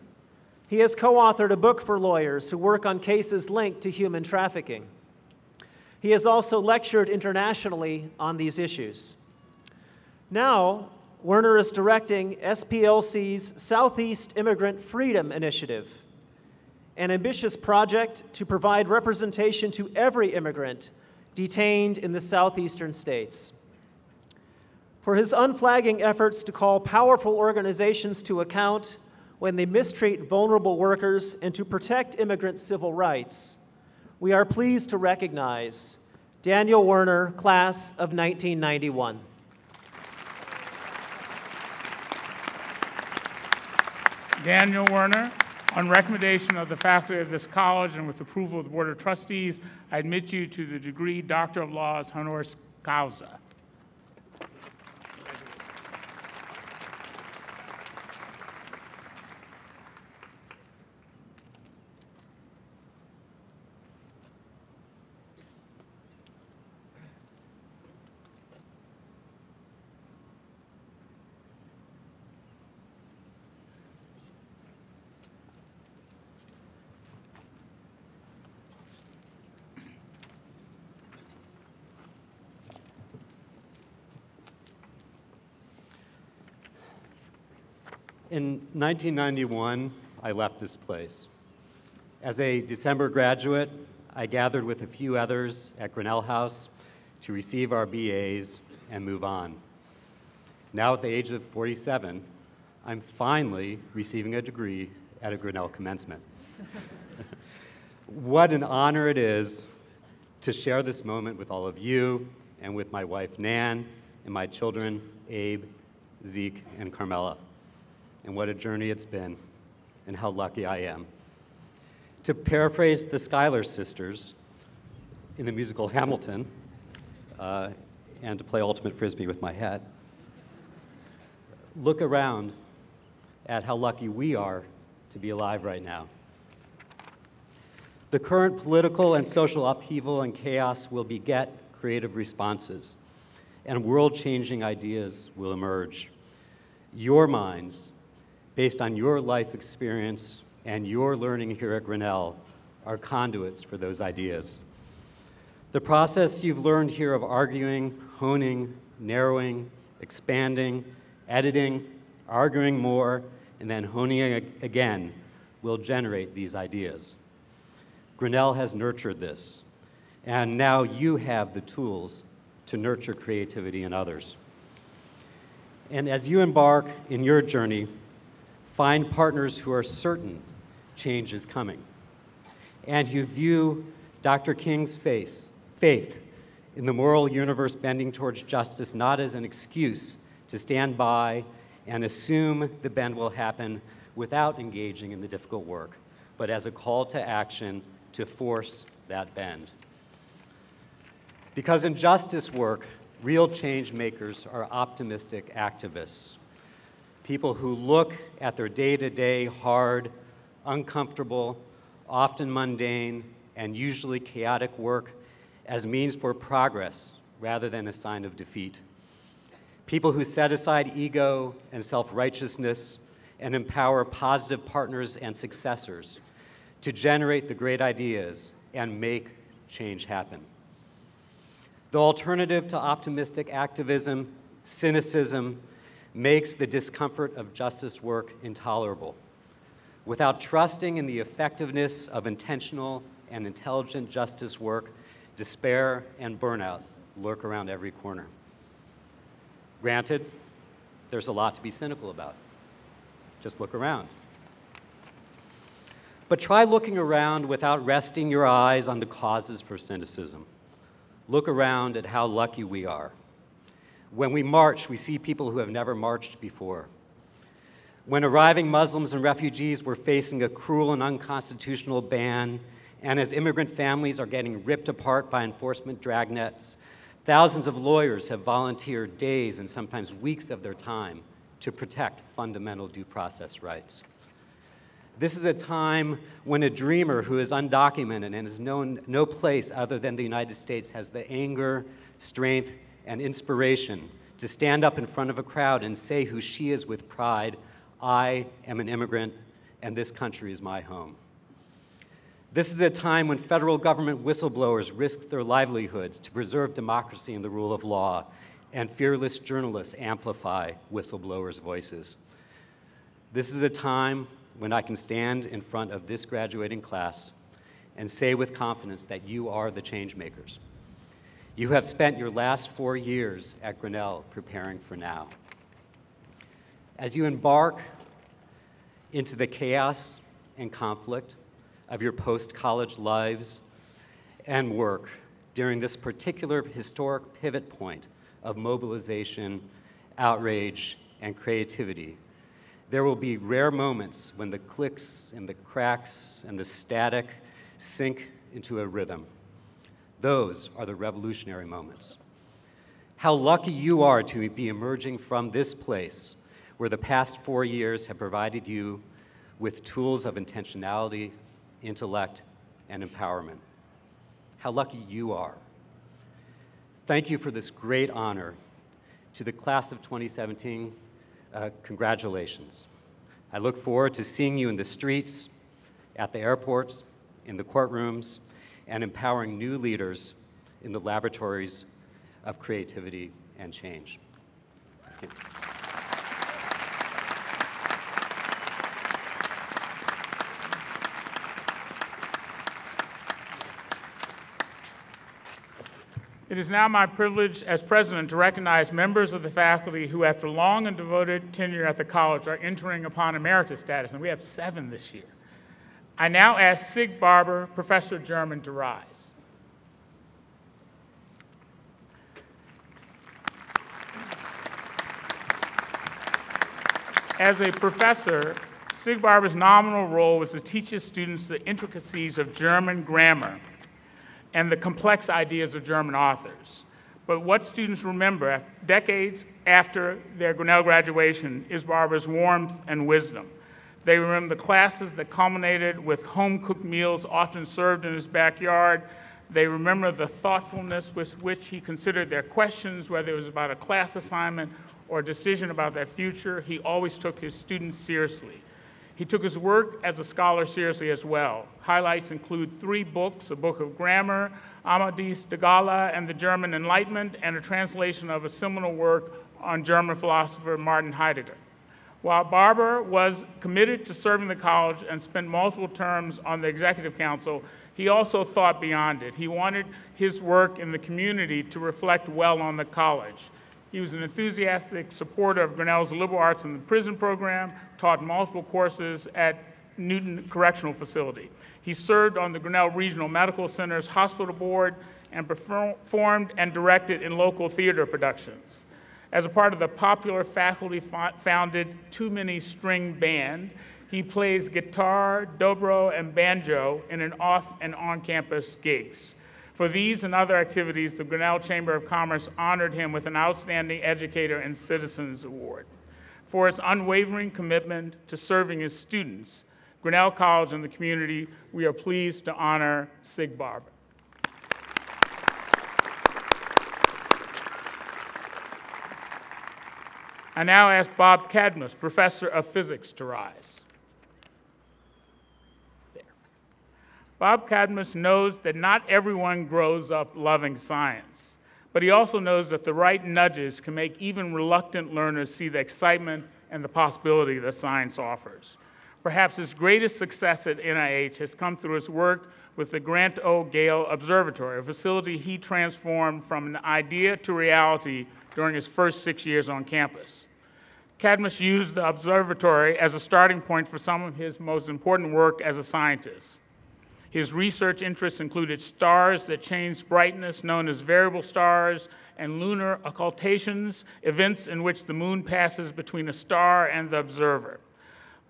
He has co-authored a book for lawyers who work on cases linked to human trafficking. He has also lectured internationally on these issues. Now, Werner is directing SPLC's Southeast Immigrant Freedom Initiative, an ambitious project to provide representation to every immigrant detained in the southeastern states. For his unflagging efforts to call powerful organizations to account when they mistreat vulnerable workers and to protect immigrant civil rights, we are pleased to recognize Daniel Werner, class of 1991. Daniel Werner, on recommendation of the faculty of this college and with approval of the Board of Trustees, I admit you to the degree Doctor of Laws, honoris causa. In 1991, I left this place. As a December graduate, I gathered with a few others at Grinnell House to receive our BAs and move on. Now at the age of 47, I'm finally receiving a degree at a Grinnell Commencement. What an honor it is to share this moment with all of you and with my wife, Nan, and my children, Abe, Zeke, and Carmela. And what a journey it's been, and how lucky I am. To paraphrase the Schuyler sisters in the musical Hamilton, and to play ultimate frisbee with my head, look around at how lucky we are to be alive right now. The current political and social upheaval and chaos will beget creative responses, and world-changing ideas will emerge. Your minds, based on your life experience and your learning here at Grinnell, are conduits for those ideas. The process you've learned here of arguing, honing, narrowing, expanding, editing, arguing more, and then honing again will generate these ideas. Grinnell has nurtured this, and now you have the tools to nurture creativity in others. And as you embark in your journey, find partners who are certain change is coming, and who view Dr. King's faith in the moral universe bending towards justice not as an excuse to stand by and assume the bend will happen without engaging in the difficult work, but as a call to action to force that bend. Because in justice work, real change makers are optimistic activists, people who look at their day-to-day hard, uncomfortable, often mundane, and usually chaotic work as means for progress rather than a sign of defeat. People who set aside ego and self-righteousness and empower positive partners and successors to generate the great ideas and make change happen. The alternative to optimistic activism, cynicism, makes the discomfort of justice work intolerable. Without trusting in the effectiveness of intentional and intelligent justice work, despair and burnout lurk around every corner. Granted, there's a lot to be cynical about. Just look around. But try looking around without resting your eyes on the causes for cynicism. Look around at how lucky we are. When we march, we see people who have never marched before. When arriving Muslims and refugees were facing a cruel and unconstitutional ban, and as immigrant families are getting ripped apart by enforcement dragnets, thousands of lawyers have volunteered days and sometimes weeks of their time to protect fundamental due process rights. This is a time when a dreamer who is undocumented and has known no place other than the United States has the anger, strength, and inspiration to stand up in front of a crowd and say who she is with pride, I am an immigrant, and this country is my home. This is a time when federal government whistleblowers risk their livelihoods to preserve democracy and the rule of law, and fearless journalists amplify whistleblowers' voices. This is a time when I can stand in front of this graduating class and say with confidence that you are the change makers. You have spent your last 4 years at Grinnell preparing for now. As you embark into the chaos and conflict of your post-college lives and work during this particular historic pivot point of mobilization, outrage, and creativity, there will be rare moments when the clicks and the cracks and the static sink into a rhythm. Those are the revolutionary moments. How lucky you are to be emerging from this place where the past 4 years have provided you with tools of intentionality, intellect, and empowerment. How lucky you are. Thank you for this great honor. To the class of 2017, congratulations. I look forward to seeing you in the streets, at the airports, in the courtrooms, and empowering new leaders in the laboratories of creativity and change. Thank you. It is now my privilege as president to recognize members of the faculty who, after long and devoted tenure at the college, are entering upon emeritus status, and we have 7 this year. I now ask Sig Barber, Professor of German, to rise. As a professor, Sig Barber's nominal role was to teach his students the intricacies of German grammar and the complex ideas of German authors. But what students remember decades after their Grinnell graduation is Barber's warmth and wisdom. They remember the classes that culminated with home-cooked meals often served in his backyard. They remember the thoughtfulness with which he considered their questions, whether it was about a class assignment or a decision about their future. He always took his students seriously. He took his work as a scholar seriously as well. Highlights include 3 books, a book of grammar, Amadis de Gala and the German Enlightenment, and a translation of a seminal work on German philosopher Martin Heidegger. While Barber was committed to serving the college and spent multiple terms on the executive council, he also thought beyond it. He wanted his work in the community to reflect well on the college. He was an enthusiastic supporter of Grinnell's liberal arts in the prison program, taught multiple courses at Newton Correctional Facility. He served on the Grinnell Regional Medical Center's hospital board and performed and directed in local theater productions. As a part of the popular faculty-founded Too Many String Band, he plays guitar, dobro, and banjo in an off and on-campus gigs. For these and other activities, the Grinnell Chamber of Commerce honored him with an Outstanding Educator and Citizens Award. For his unwavering commitment to serving his students, Grinnell College and the community, we are pleased to honor Sig Barber. I now ask Bob Cadmus, Professor of Physics, to rise. There. Bob Cadmus knows that not everyone grows up loving science, but he also knows that the right nudges can make even reluctant learners see the excitement and the possibility that science offers. Perhaps his greatest success at NIH has come through his work with the Grant O. Gale Observatory, a facility he transformed from an idea to reality during his first 6 years on campus. Cadmus used the observatory as a starting point for some of his most important work as a scientist. His research interests included stars that change brightness, known as variable stars, and lunar occultations, events in which the moon passes between a star and the observer.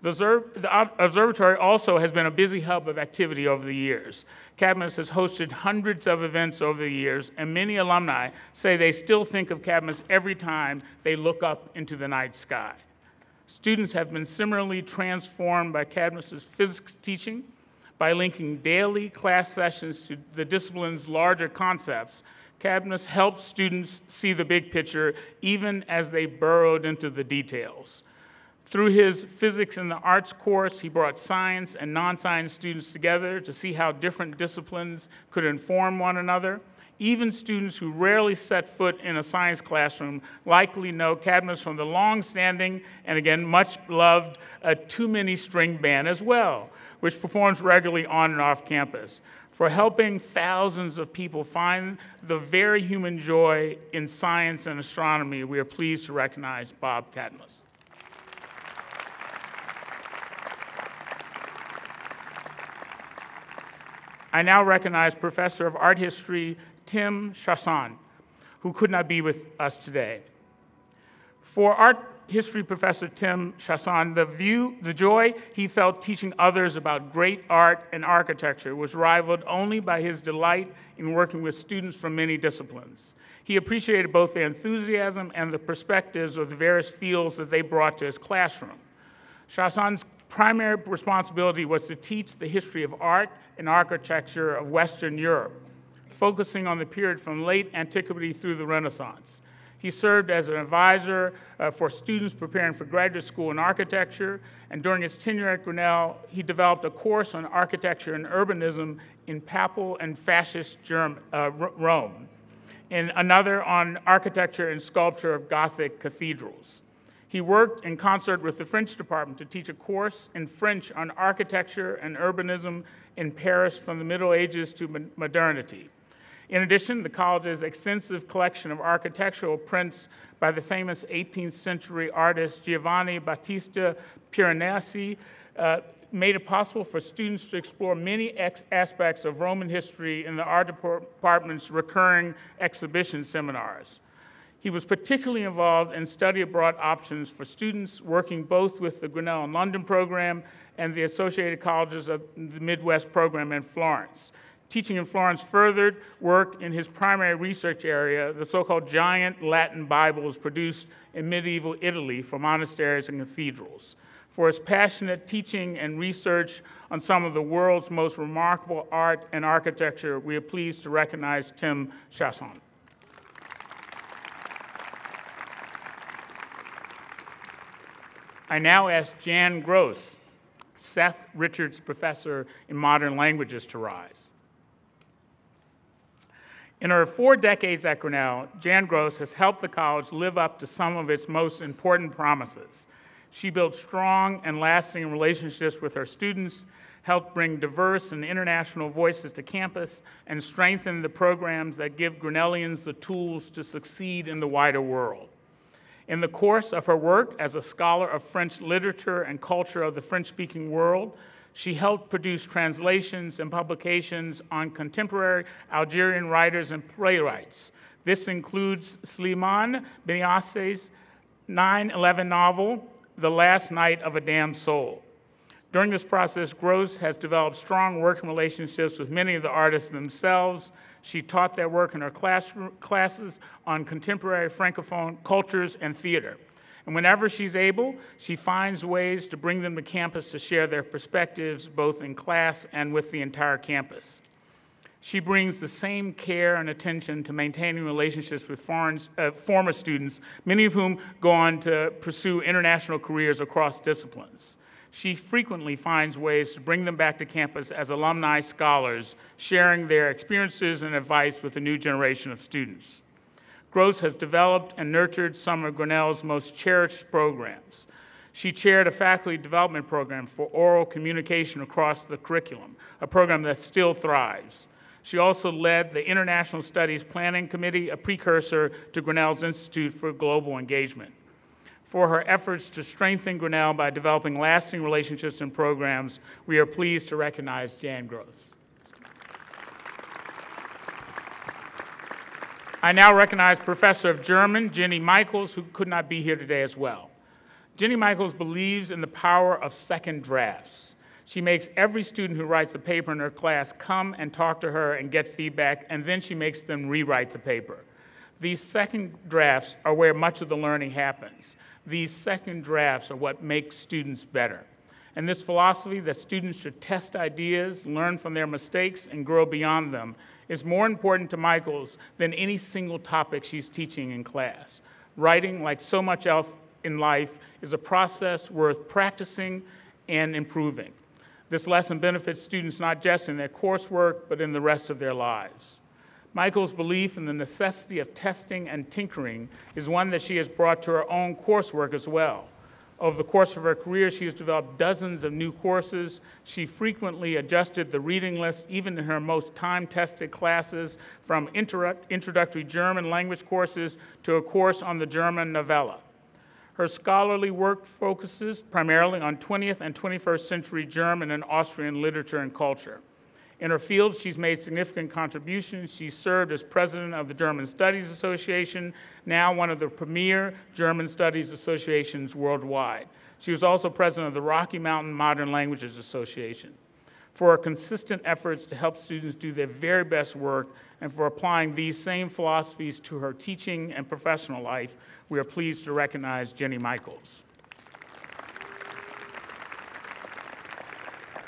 The observatory also has been a busy hub of activity over the years. Cadmus has hosted hundreds of events over the years, and many alumni say they still think of Cadmus every time they look up into the night sky. Students have been similarly transformed by Cadmus's physics teaching. By linking daily class sessions to the discipline's larger concepts, Cadmus helped students see the big picture even as they burrowed into the details. Through his Physics in the Arts course, he brought science and non-science students together to see how different disciplines could inform one another. Even students who rarely set foot in a science classroom likely know Cadmus from the long-standing and, again, much-loved Too Many String Band as well, which performs regularly on and off campus. For helping thousands of people find the very human joy in science and astronomy, we are pleased to recognize Bob Cadmus. I now recognize Professor of Art History Tim Chasson, who could not be with us today. For Art History Professor Tim Chasson, the joy he felt teaching others about great art and architecture was rivaled only by his delight in working with students from many disciplines. He appreciated both their enthusiasm and the perspectives of the various fields that they brought to his classroom. Chasson's primary responsibility was to teach the history of art and architecture of Western Europe, focusing on the period from late antiquity through the Renaissance. He served as an advisor for students preparing for graduate school in architecture, and during his tenure at Grinnell, he developed a course on architecture and urbanism in Papal and Fascist Rome, and another on architecture and sculpture of Gothic cathedrals. He worked in concert with the French department to teach a course in French on architecture and urbanism in Paris from the Middle Ages to modernity. In addition, the college's extensive collection of architectural prints by the famous 18th century artist Giovanni Battista Piranesi made it possible for students to explore many aspects of Roman history in the art department's recurring exhibition seminars. He was particularly involved in study abroad options for students working both with the Grinnell and London program and the Associated Colleges of the Midwest program in Florence. Teaching in Florence furthered work in his primary research area, the so-called giant Latin Bibles produced in medieval Italy for monasteries and cathedrals. For his passionate teaching and research on some of the world's most remarkable art and architecture, we are pleased to recognize Tim Chasson. I now ask Jan Gross, Seth Richards Professor in Modern Languages to rise. In her 4 decades at Grinnell, Jan Gross has helped the college live up to some of its most important promises. She built strong and lasting relationships with her students, helped bring diverse and international voices to campus, and strengthened the programs that give Grinnellians the tools to succeed in the wider world. In the course of her work as a scholar of French literature and culture of the French-speaking world, she helped produce translations and publications on contemporary Algerian writers and playwrights. This includes Slimane Beniasse's 9/11 novel, The Last Night of a Damned Soul. During this process, Gross has developed strong working relationships with many of the artists themselves. She taught their work in her classes on contemporary Francophone cultures and theater. And whenever she's able, she finds ways to bring them to campus to share their perspectives, both in class and with the entire campus. She brings the same care and attention to maintaining relationships with former students, many of whom go on to pursue international careers across disciplines. She frequently finds ways to bring them back to campus as alumni scholars, sharing their experiences and advice with a new generation of students. Gross has developed and nurtured some of Grinnell's most cherished programs. She chaired a faculty development program for oral communication across the curriculum, a program that still thrives. She also led the International Studies Planning Committee, a precursor to Grinnell's Institute for Global Engagement. For her efforts to strengthen Grinnell by developing lasting relationships and programs, we are pleased to recognize Jan Gross. I now recognize Professor of German, Jenny Michaels, who could not be here today as well. Jenny Michaels believes in the power of second drafts. She makes every student who writes a paper in her class come and talk to her and get feedback, and then she makes them rewrite the paper. These second drafts are where much of the learning happens. These second drafts are what makes students better. And this philosophy that students should test ideas, learn from their mistakes, and grow beyond them is more important to Michaels than any single topic she's teaching in class. Writing, like so much else in life, is a process worth practicing and improving. This lesson benefits students not just in their coursework, but in the rest of their lives. Michaels' belief in the necessity of testing and tinkering is one that she has brought to her own coursework as well. Over the course of her career, she has developed dozens of new courses. She frequently adjusted the reading list, even in her most time-tested classes, from introductory German language courses to a course on the German novella. Her scholarly work focuses primarily on 20th and 21st century German and Austrian literature and culture. In her field, she's made significant contributions. She served as president of the German Studies Association, now one of the premier German studies associations worldwide. She was also president of the Rocky Mountain Modern Languages Association. For her consistent efforts to help students do their very best work and for applying these same philosophies to her teaching and professional life, we are pleased to recognize Jenny Michaels.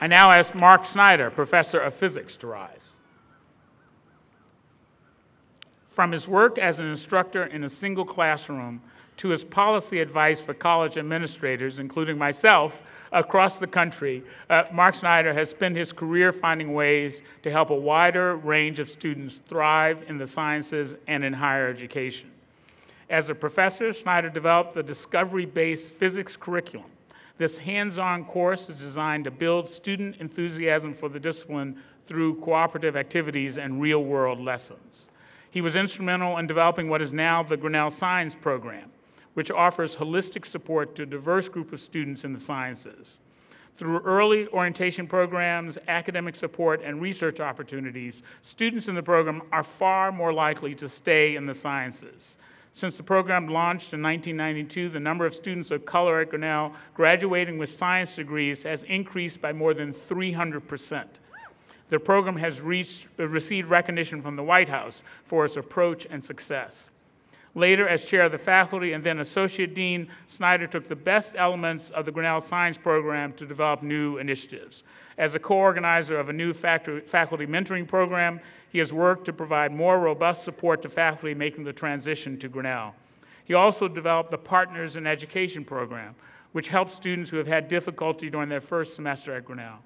I now ask Mark Snyder, professor of physics, to rise. From his work as an instructor in a single classroom to his policy advice for college administrators, including myself, across the country, Mark Snyder has spent his career finding ways to help a wider range of students thrive in the sciences and in higher education. As a professor, Snyder developed the discovery-based physics curriculum. This hands-on course is designed to build student enthusiasm for the discipline through cooperative activities and real-world lessons. He was instrumental in developing what is now the Grinnell Science Program, which offers holistic support to a diverse group of students in the sciences. Through early orientation programs, academic support, and research opportunities, students in the program are far more likely to stay in the sciences. Since the program launched in 1992, the number of students of color at Grinnell graduating with science degrees has increased by more than 300%. The program has received recognition from the White House for its approach and success. Later, as chair of the faculty and then associate dean, Snyder took the best elements of the Grinnell Science Program to develop new initiatives. As a co-organizer of a new faculty mentoring program, he has worked to provide more robust support to faculty making the transition to Grinnell. He also developed the Partners in Education program, which helps students who have had difficulty during their first semester at Grinnell.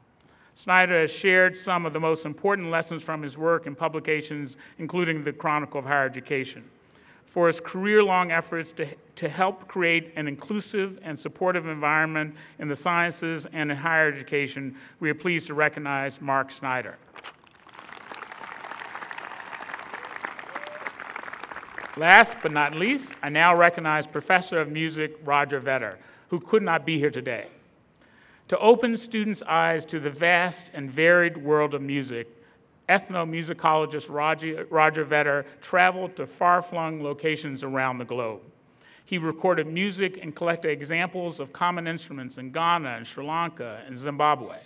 Snyder has shared some of the most important lessons from his work in publications, including the Chronicle of Higher Education. For his career-long efforts to help create an inclusive and supportive environment in the sciences and in higher education, we are pleased to recognize Mark Snyder. Last but not least, I now recognize Professor of Music Roger Vedder, who could not be here today. To open students' eyes to the vast and varied world of music, ethnomusicologist Roger Vedder traveled to far-flung locations around the globe. He recorded music and collected examples of common instruments in Ghana and Sri Lanka and Zimbabwe.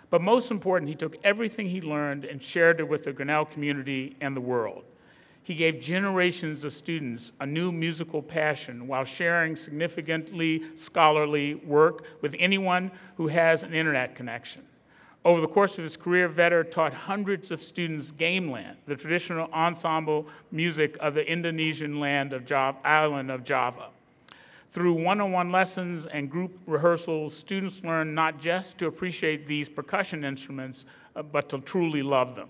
But most important, he took everything he learned and shared it with the Grinnell community and the world. He gave generations of students a new musical passion while sharing significantly scholarly work with anyone who has an internet connection. Over the course of his career, Vedder taught hundreds of students gamelan, the traditional ensemble music of the Indonesian island of Java. Through one-on-one lessons and group rehearsals, students learn not just to appreciate these percussion instruments, but to truly love them.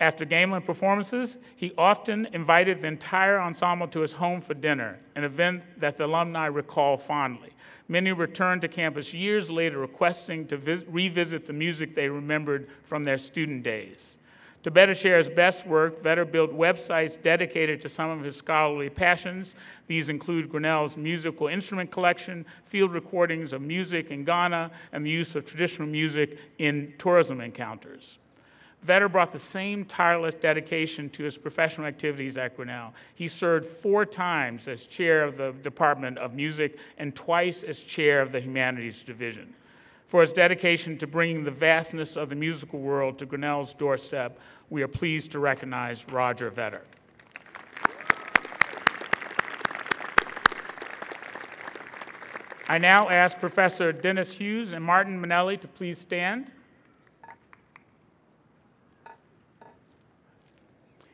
After gamelan performances, he often invited the entire ensemble to his home for dinner, an event that the alumni recall fondly. Many returned to campus years later requesting to revisit the music they remembered from their student days. To better share his best work, Vedder built websites dedicated to some of his scholarly passions. These include Grinnell's musical instrument collection, field recordings of music in Ghana, and the use of traditional music in tourism encounters. Vedder brought the same tireless dedication to his professional activities at Grinnell. He served 4 times as chair of the Department of Music and twice as chair of the Humanities Division. For his dedication to bringing the vastness of the musical world to Grinnell's doorstep, we are pleased to recognize Roger Vedder. I now ask Professor Dennis Hughes and Martin Manelli to please stand.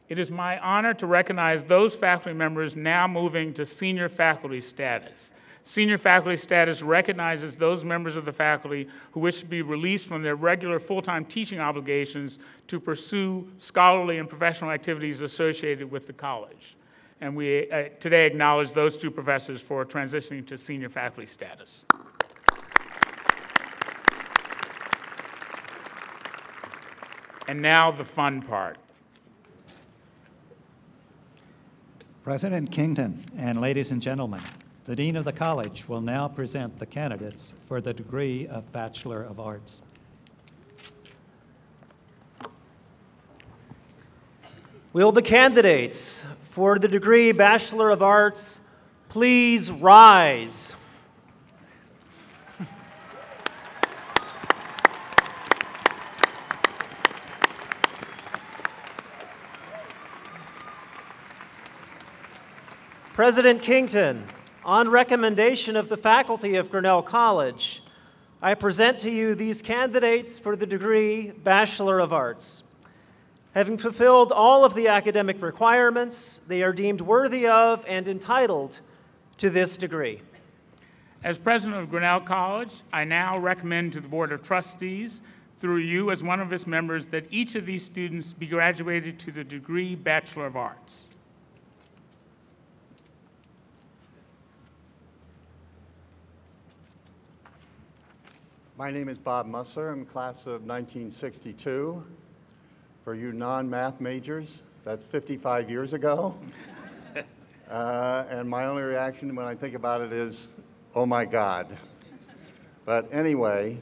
It is my honor to recognize those faculty members now moving to senior faculty status. Senior faculty status recognizes those members of the faculty who wish to be released from their regular full-time teaching obligations to pursue scholarly and professional activities associated with the college. And we today acknowledge those 2 professors for transitioning to senior faculty status. And now the fun part. President Kington and ladies and gentlemen, the Dean of the College will now present the candidates for the degree of Bachelor of Arts. Will the candidates for the degree Bachelor of Arts please rise? President Kington, on recommendation of the faculty of Grinnell College, I present to you these candidates for the degree Bachelor of Arts. Having fulfilled all of the academic requirements, they are deemed worthy of and entitled to this degree. As president of Grinnell College, I now recommend to the Board of Trustees, through you as one of its members, that each of these students be graduated to the degree Bachelor of Arts. My name is Bob Masseur. I'm class of 1962. For you non-math majors, that's 55 years ago. And my only reaction when I think about it is, oh my God. But anyway,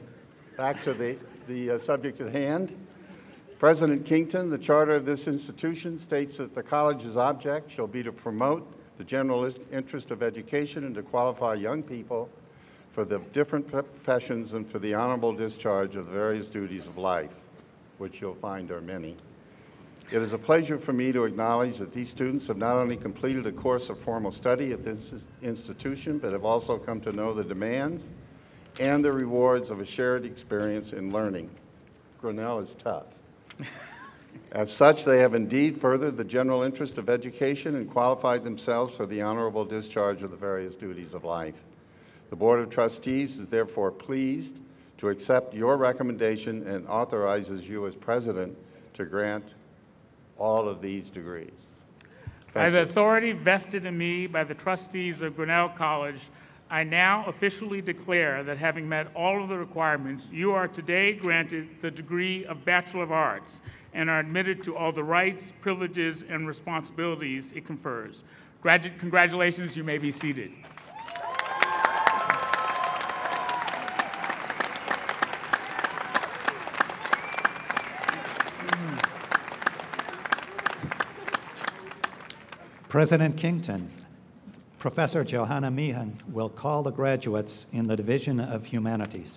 back to the subject at hand. President Kington, the charter of this institution states that the college's object shall be to promote the general interest of education and to qualify young people for the different professions and for the honorable discharge of the various duties of life, which you'll find are many. It is a pleasure for me to acknowledge that these students have not only completed a course of formal study at this institution, but have also come to know the demands and the rewards of a shared experience in learning. Grinnell is tough. As such, they have indeed furthered the general interest of education and qualified themselves for the honorable discharge of the various duties of life. The Board of Trustees is therefore pleased to accept your recommendation and authorizes you as president to grant all of these degrees. By the authority vested in me by the trustees of Grinnell College, I now officially declare that having met all of the requirements, you are today granted the degree of Bachelor of Arts and are admitted to all the rights, privileges, and responsibilities it confers. Congratulations, you may be seated. President Kington, Professor Johanna Meehan will call the graduates in the Division of Humanities.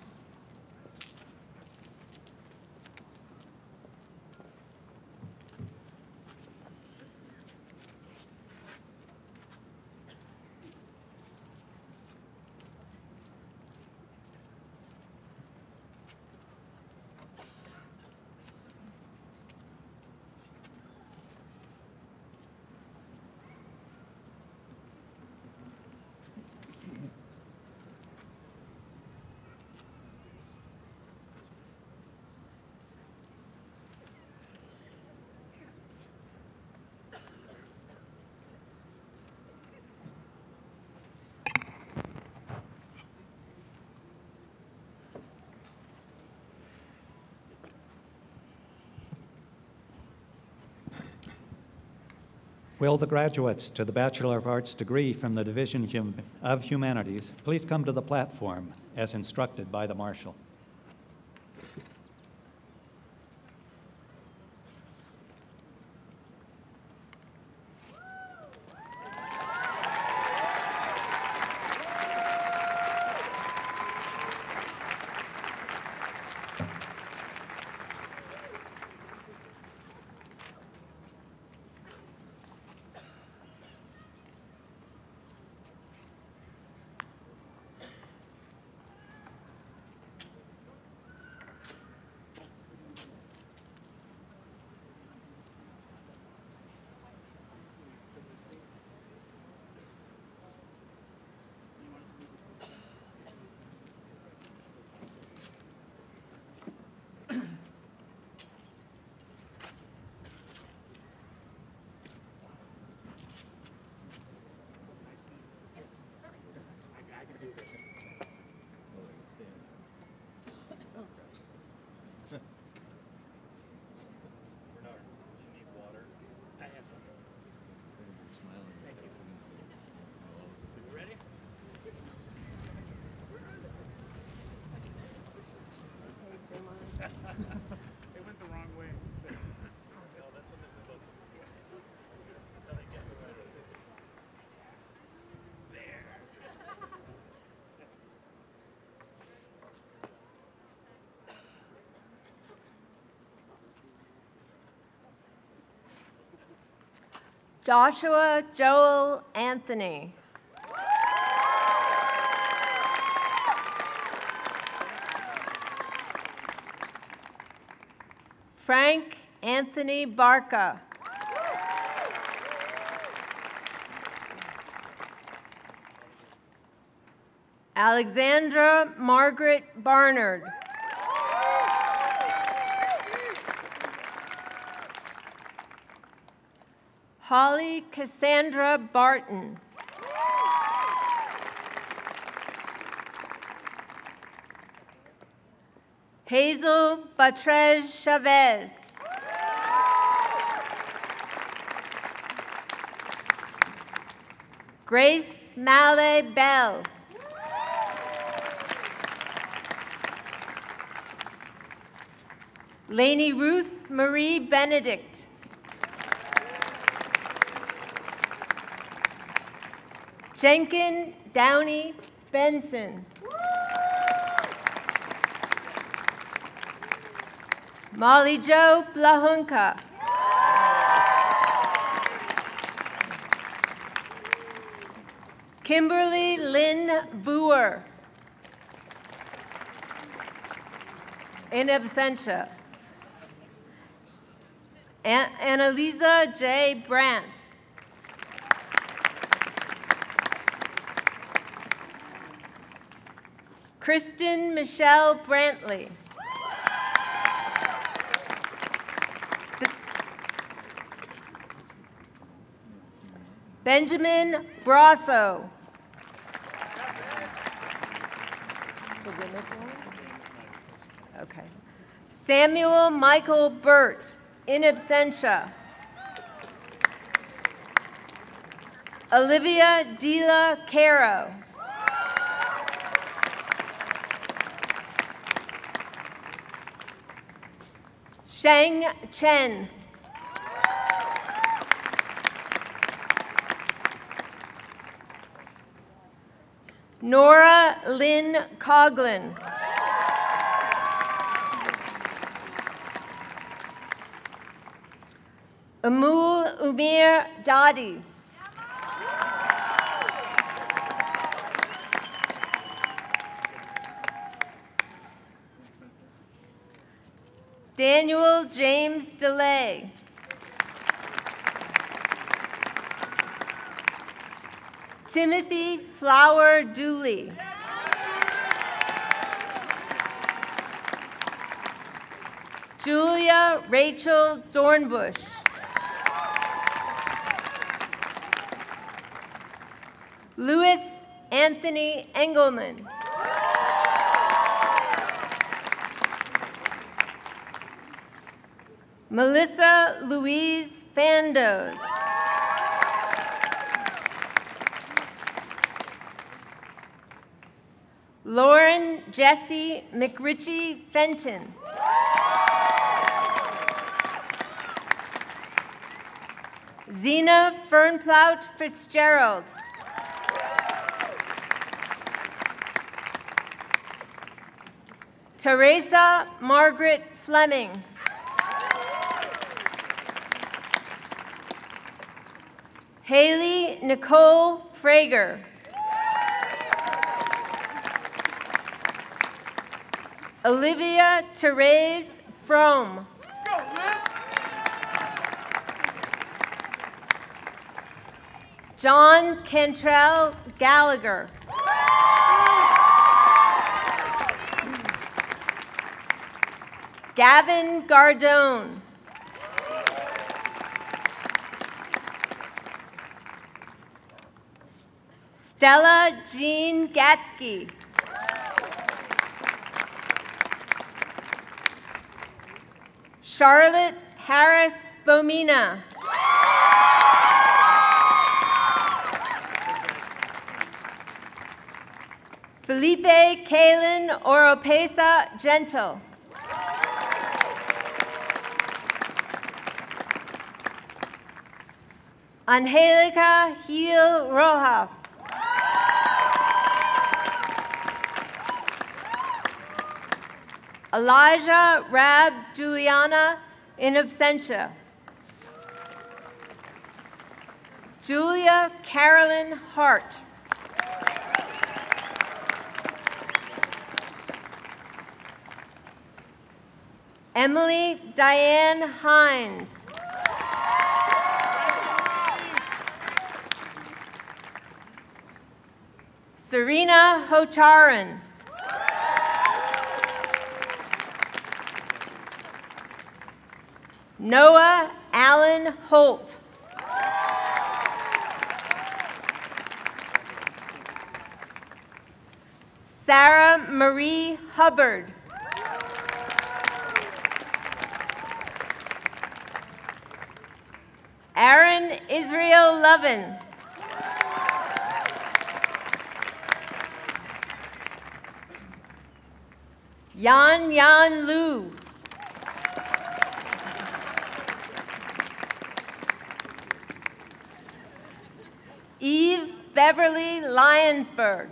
Will the graduates to the Bachelor of Arts degree from the Division of Humanities please come to the platform as instructed by the Marshal. It went the wrong way. Joshua Joel Anthony. Frank Anthony Barca. Alexandra Margaret Barnard. Holly Cassandra Barton. Hazel Batrez Chavez. Grace Malay Bell. Lainey Ruth Marie Benedict. Jenkin Downey Benson. Molly Jo Blahunka. Kimberly Lynn Boer. In absentia. Annalisa J. Brandt. Kristen Michelle Brantley. Benjamin Brasso. Okay. Samuel Michael Burt, in absentia. Olivia Dila Caro. Shang Chen. Nora Lynn Coughlin. Amul Umir Dadi. Daniel James DeLay. Timothy Flower Dooley. Julia Rachel Dornbush. Louis Anthony Engelman. Melissa Louise Fandos. Lauren Jessie McRitchie Fenton. Zena Fernplout Fitzgerald. Teresa Margaret Fleming. Haley Nicole Frager. Olivia Therese Fromm. John Cantrell Gallagher. Gavin Gardone. Stella Jean Gatsky. Charlotte Harris Bomina. Felipe Kalen Oropesa Gentle. Angelica Gil Rojas. Elijah Rab Juliana, in absentia. Julia Carolyn Hart. Emily Diane Hines. Serena Hocharan. Noah Allen Holt. Sarah Marie Hubbard. Aaron Israel Lovin. Yan Lu. Eve Beverly Lyonsburg.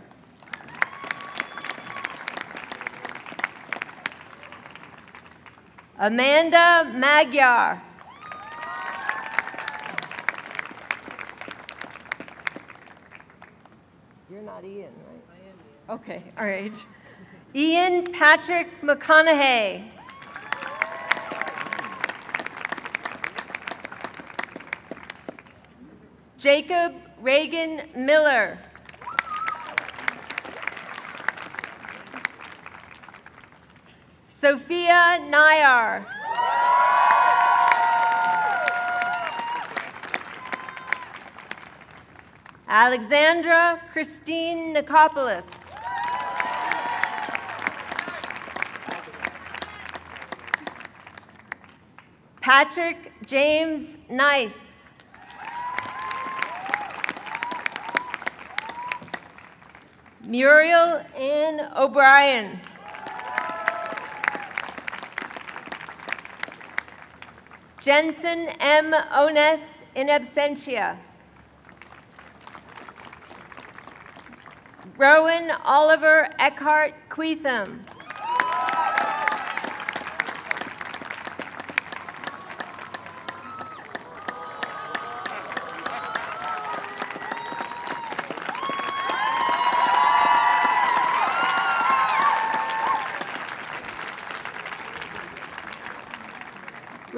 Amanda Magyar. You're not Ian, right? I am Ian. Okay, all right. Ian Patrick McConaughey. Jacob Reagan Miller. Sophia Nayar. Alexandra Christine Nikopoulos. Patrick James Nice. Muriel Ann O'Brien. Jensen M. Ones in absentia. Rowan Oliver Eckhart Queetham.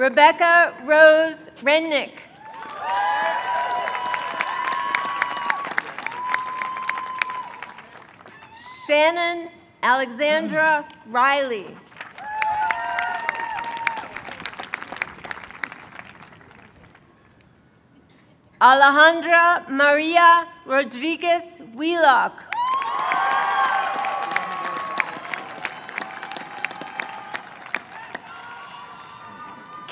Rebecca Rose Rennick. Shannon Alexandra Riley. Alejandra Maria Rodriguez Wheelock.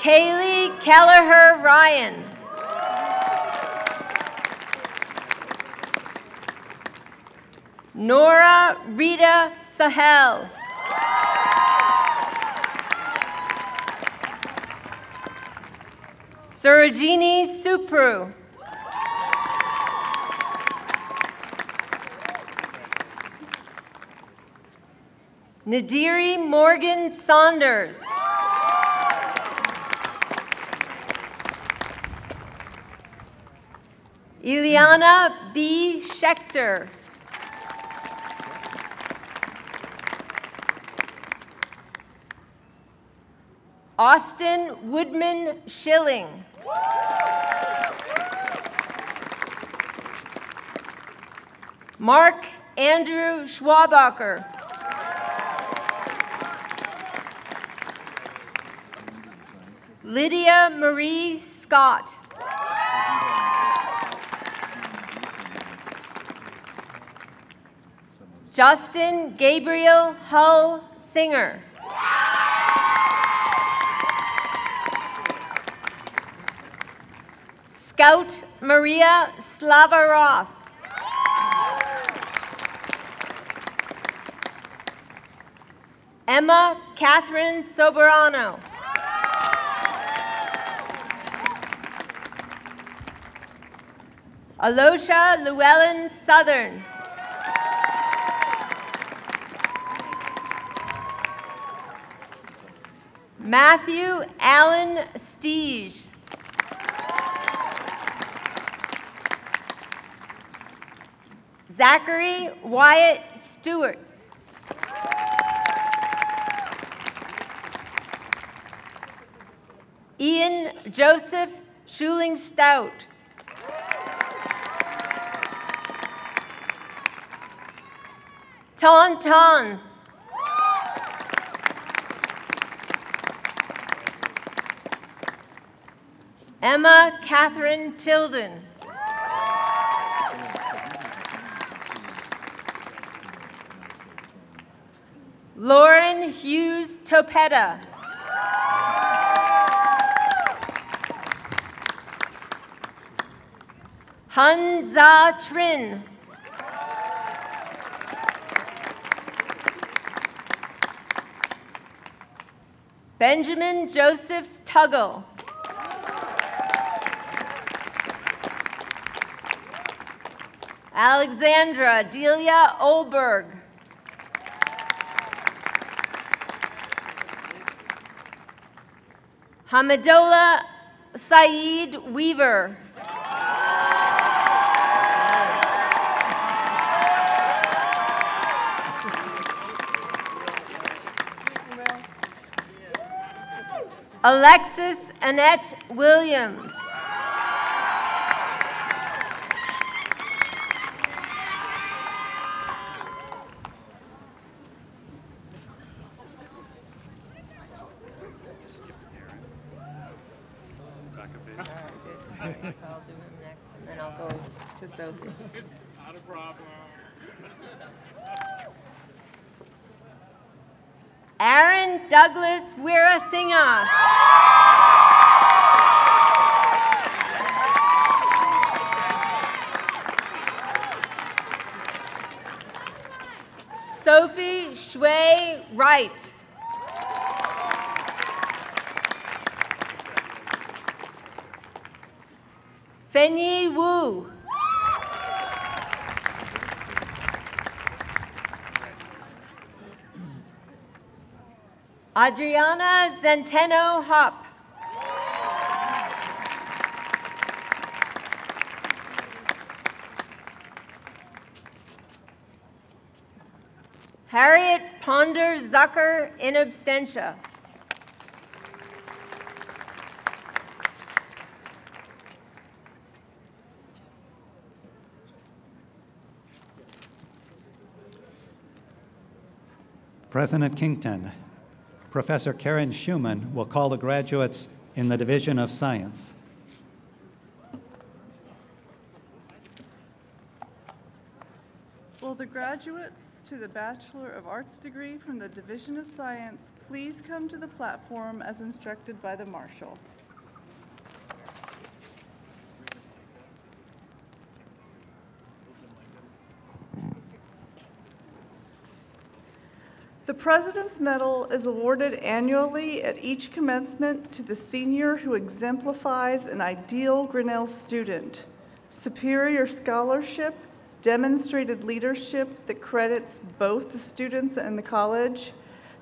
Kaylee Kelleher Ryan. Nora Rita Sahel. Surajini Supru. Nadiri Morgan Saunders. Ileana B. Schechter. Austin Woodman Schilling. Mark Andrew Schwabacher. Lydia Marie Scott. Justin Gabriel Hull Singer. Scout Maria Slava Ross. Emma Catherine Soberano. Alosha Llewellyn Southern. Matthew Allen Steege. Zachary Wyatt Stewart. Ian Joseph Schuling Stout. Ton Ton. Emma Catherine Tilden. Lauren Hughes Topeta. Hun Za Trin. Benjamin Joseph Tuggle. Alexandra Delia Olberg. Hamidola Saeed Weaver. Alexis Annette Williams. guess I'll do him next, and then I'll go to Sophie. It's not a problem. Aaron Douglas Weerasinghe. Sophie Shui Wright. Fenyi Wu. Adriana Centeno Hupp. Harriet Ponder Zucker in absentia. President Kington, Professor Karen Schumann will call the graduates in the Division of Science. Will the graduates to the Bachelor of Arts degree from the Division of Science please come to the platform as instructed by the Marshal? The President's Medal is awarded annually at each commencement to the senior who exemplifies an ideal Grinnell student, superior scholarship, demonstrated leadership that credits both the students and the college,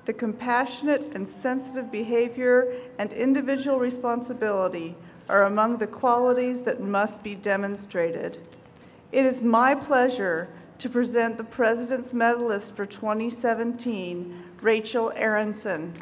the compassionate and sensitive behavior and individual responsibility are among the qualities that must be demonstrated. It is my pleasure to present the President's Medalist for 2017, Rachel Aronson.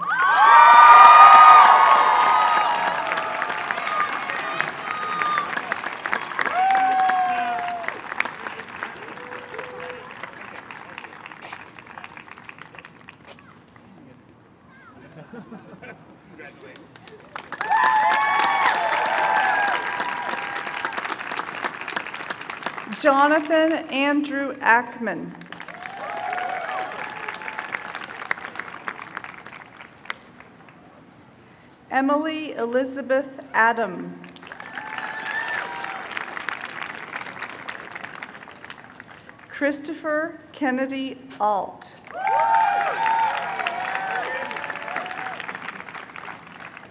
Jonathan Andrew Ackman. Emily Elizabeth Adam. Christopher Kennedy Alt.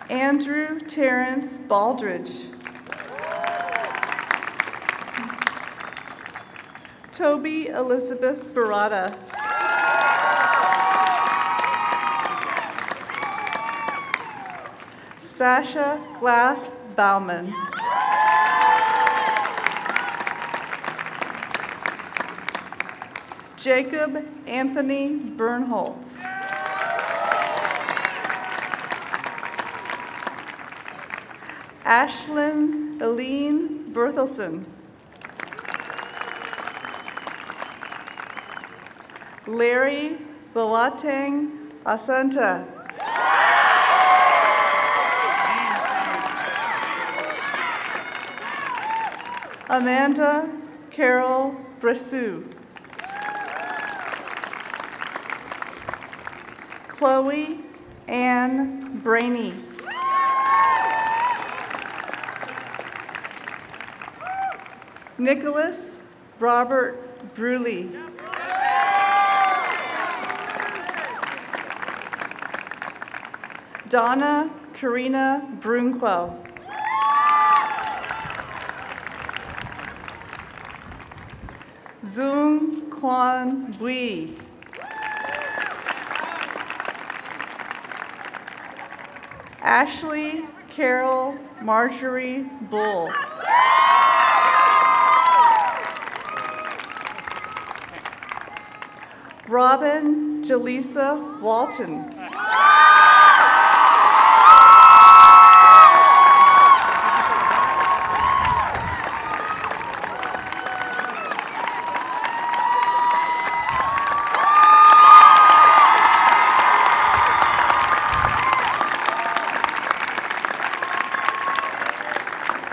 Andrew Terrence Baldridge. Toby Elizabeth Barada. Sasha Glass Bauman. Jacob Anthony Bernholtz. Ashlyn Eileen Berthelsen. Larry Boateng Asanta. Amanda Carol Bressu. Chloe Ann Brainy. Nicholas Robert Bruley. Donna Karina Brunquell. Zung Quan Bui. Ashley Carol Marjorie Bull. Robin Jaleesa Walton.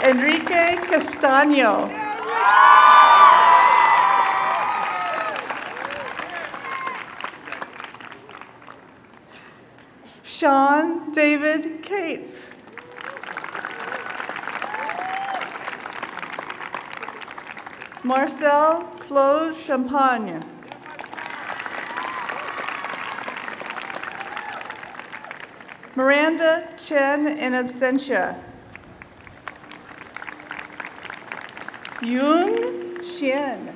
Enrique Castaño. Sean David Cates. Marcel Claude Champagne. Miranda Chen in absentia. Yoon Shin.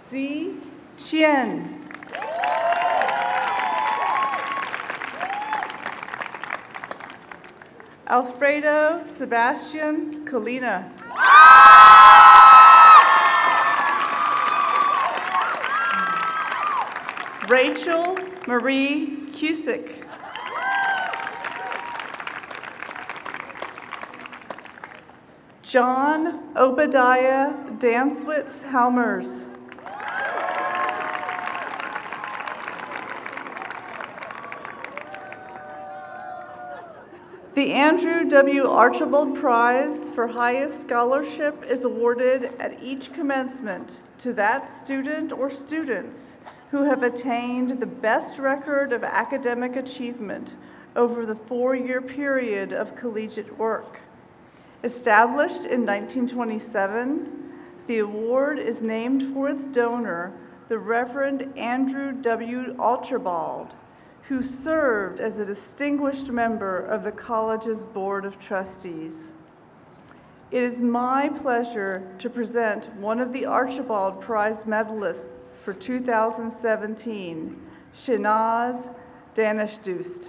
Zi Qian. Alfredo Sebastian Colina. Rachel Marie Cusick. John Obadiah Danswitz Halmers. The Andrew W. Archibald Prize for Highest Scholarship is awarded at each commencement to that student or students who have attained the best record of academic achievement over the 4-year period of collegiate work. Established in 1927, the award is named for its donor, the Reverend Andrew W. Archibald, who served as a distinguished member of the college's Board of Trustees. It is my pleasure to present one of the Archibald Prize medalists for 2017, Shinaz Danishdoust.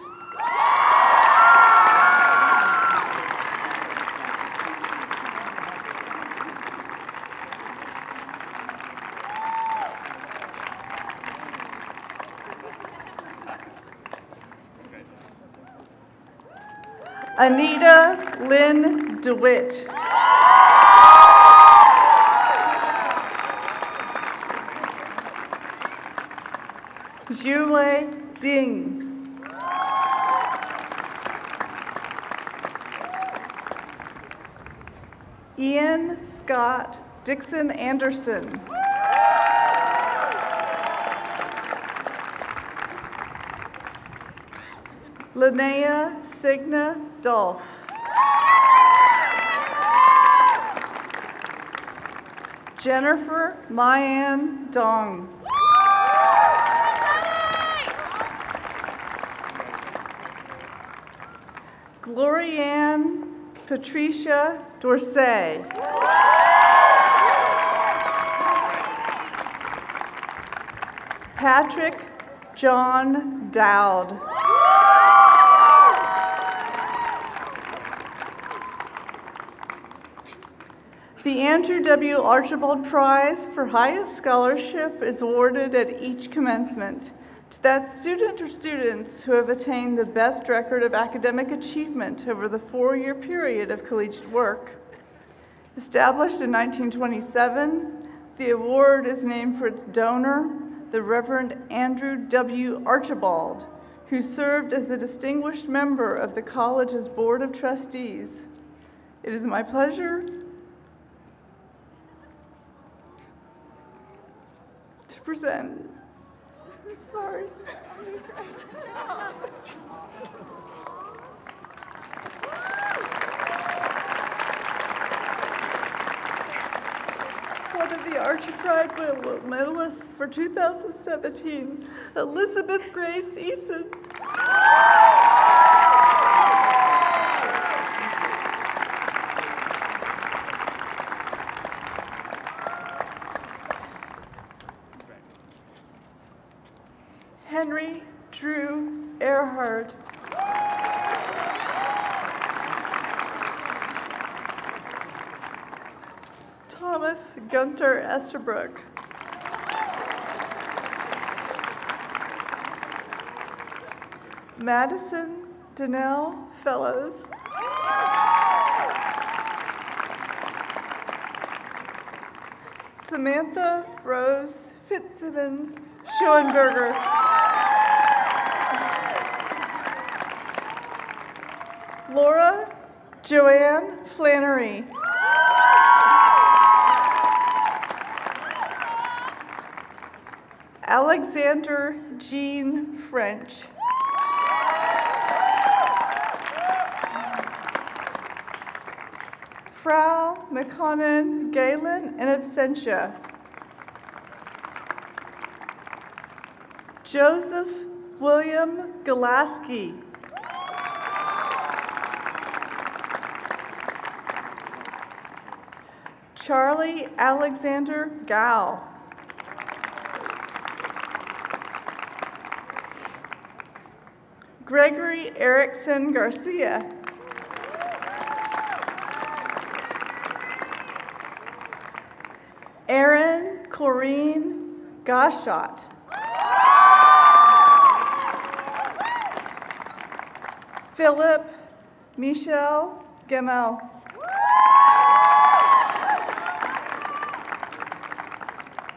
Anita Lynn DeWitt. Zhuwei Ding. Ian Scott Dixon Anderson. Linnea Signa Dolph. Jennifer Mayan Dong. Glorianne Patricia Dorsey. Patrick John Dowd. The Andrew W. Archibald Prize for Highest Scholarship is awarded at each commencement to that student or students who have attained the best record of academic achievement over the 4-year period of collegiate work. Established in 1927, the award is named for its donor, the Reverend Andrew W. Archibald, who served as a distinguished member of the college's Board of Trustees. It is my pleasure to present. I'm sorry. One of the Archetype medalists for 2017, Elizabeth Grace Eason. Henry Drew Earhart. Thomas Gunter Estabrook. Madison Donnell Fellows. Samantha Rose Fitzsimmons Schoenberger. Laura Joanne Flannery. Alexander Jean French. Frau McConnon Galen in absentia. Joseph William Galaski. Charlie Alexander Gao. Gregory Erickson Garcia. Aaron Corrine Gashot. Philip Michel Gemel.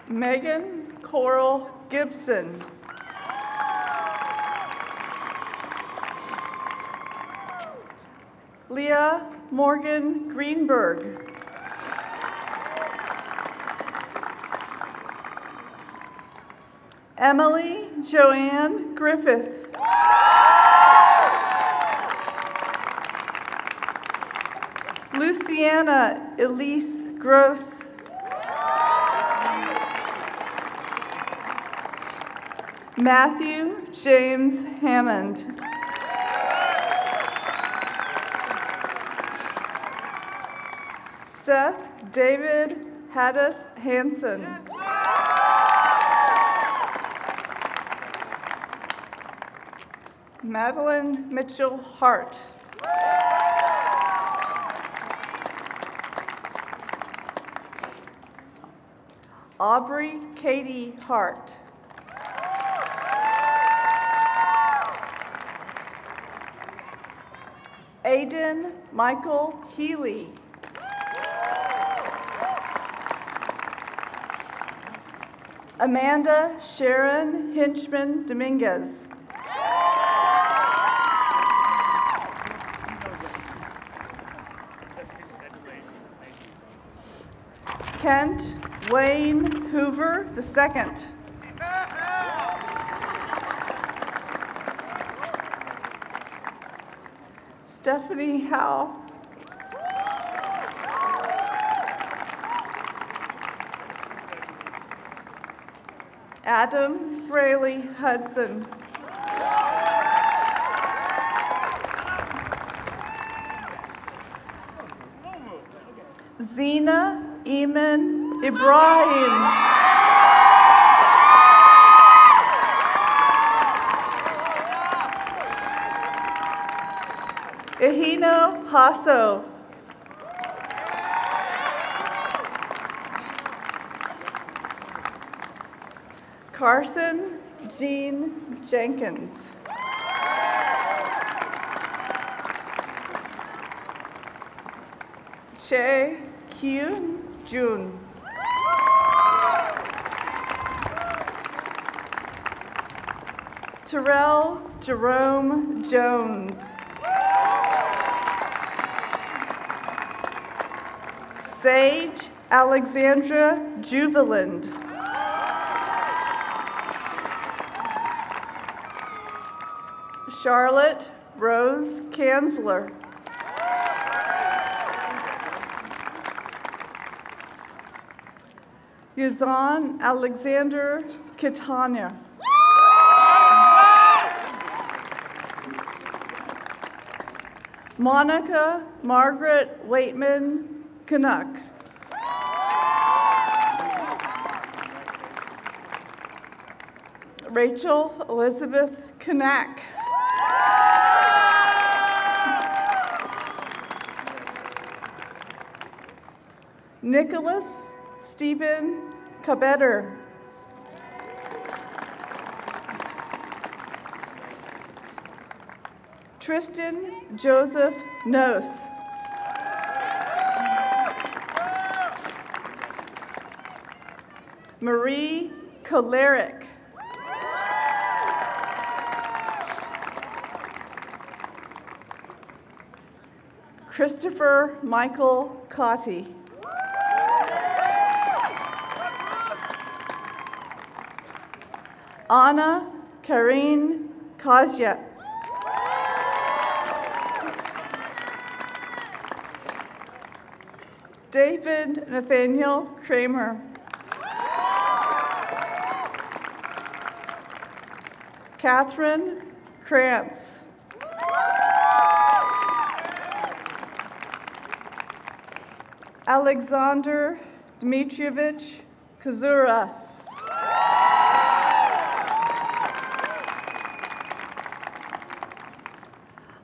Megan Coral Gibson. Leah Morgan Greenberg. Emily Joanne Griffith. Luciana Elise Gross. Matthew James Hammond. Seth David Haddis Hansen. Madeline Mitchell Hart. Aubrey Katie Hart. Aiden Michael Healy. Amanda Sharon Hinchman Dominguez. Kent Wayne Hoover II. Stephanie Howe. Adam Braley Hudson. Zena Eamon Ibrahim. Ehino Hasso. Carson Jean Jenkins. Che Kyun Jun. Terrell Jerome Jones. Sage Alexandra Juveland. Charlotte Rose Kanzler. Yuzan Alexander Kitania. Monica Margaret Waitman Canuck. Rachel Elizabeth Kanak. Nicholas Stephen Kabetter. Tristan Joseph Noth. Marie Koleric. Christopher Michael Cotti. Anna Karine Kozya. David Nathaniel Kramer. Catherine Krantz. Alexander Dmitrievich Kazura.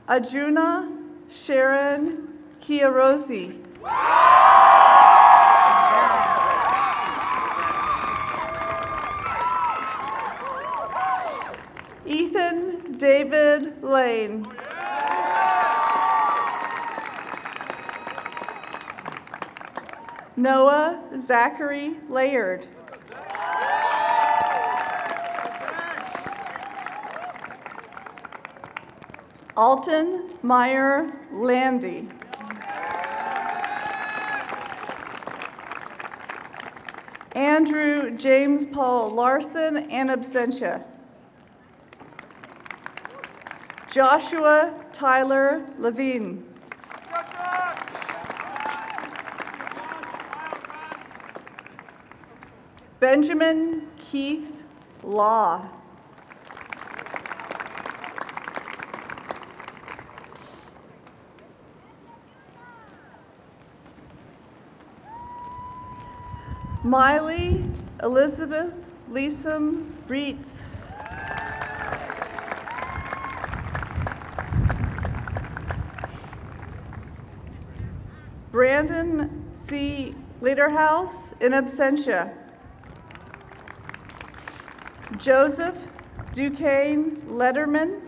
Ajuna Sharon Kiarosi. Ethan David Lane. Noah Zachary Laird. Alton Meyer Landy. Andrew James Paul Larson and absentia. Joshua Tyler Levine. Benjamin Keith Law. Miley Elizabeth Leesom Breitz. Brandon C. Lederhouse in absentia. Joseph Duquesne Letterman.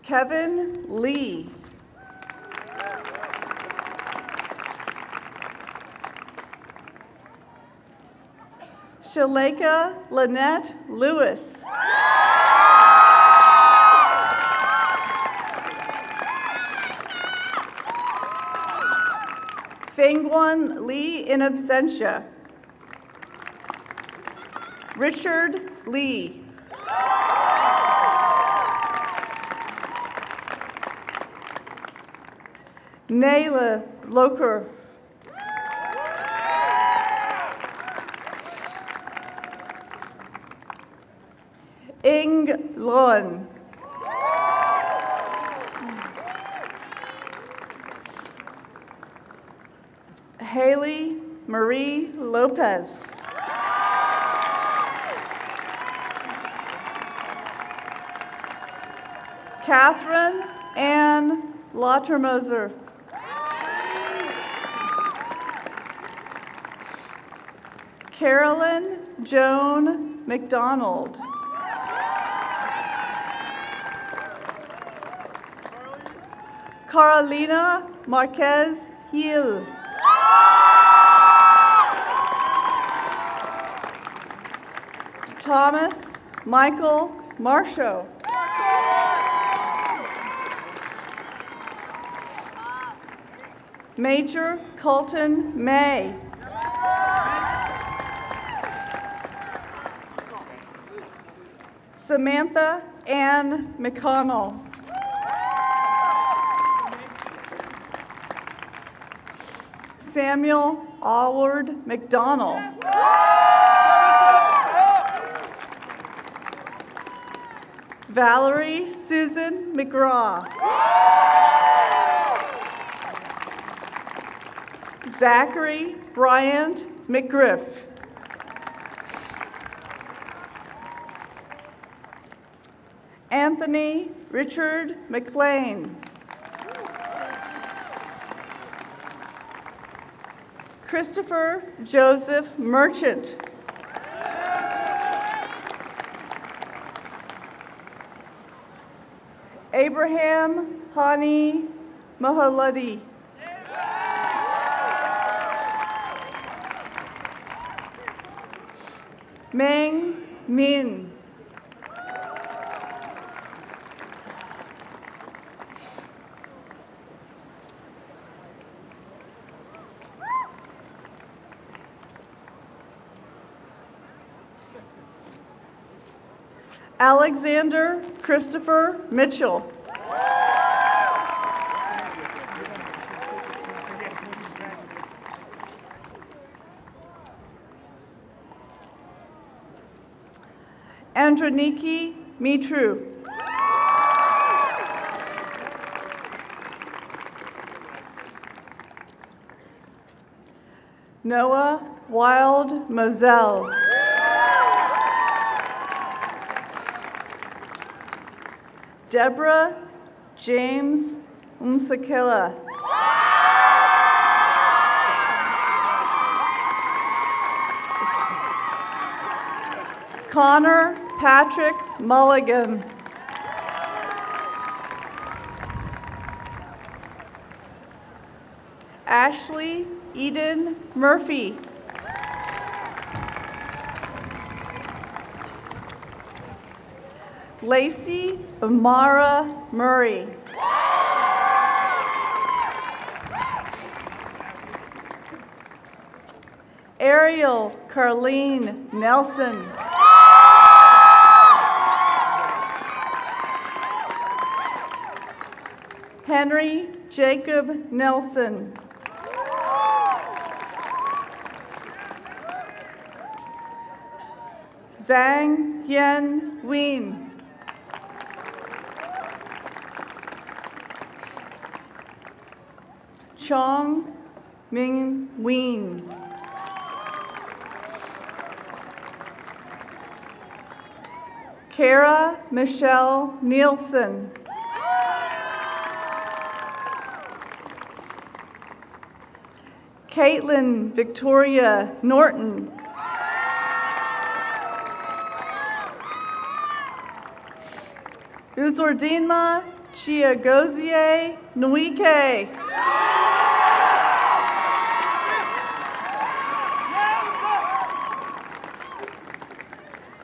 Kevin Lee. Shaleka Lynette Lewis. Fengwan Lee in absentia. Richard Lee. Nayla Loker. Ing Lon. Haley Marie Lopez. Catherine Ann Lautermoser. Carolyn Joan McDonald. Carolina Marquez Hill. Thomas Michael Marshall. Major Colton May. Samantha Ann McConnell. Samuel Allward McDonald. Valerie Susan McGraw. Zachary Bryant McGriff. Anthony Richard McLean. Christopher Joseph Merchant. Abraham Hani Mahaladi. Meng Min. Alexander Christopher Mitchell. Androniki Mitru. Noah Wild Moselle. Deborah James Umsakila. Connor Patrick Mulligan. Ashley Eden Murphy. Lacey Amara Murray. Ariel Carlene Nelson. Henry Jacob Nelson. Zhang Yen Wien. Chong Ming Wien. Kara Michelle Nielsen. Caitlin Victoria Norton. Uzordinma Chiagozie Nwike.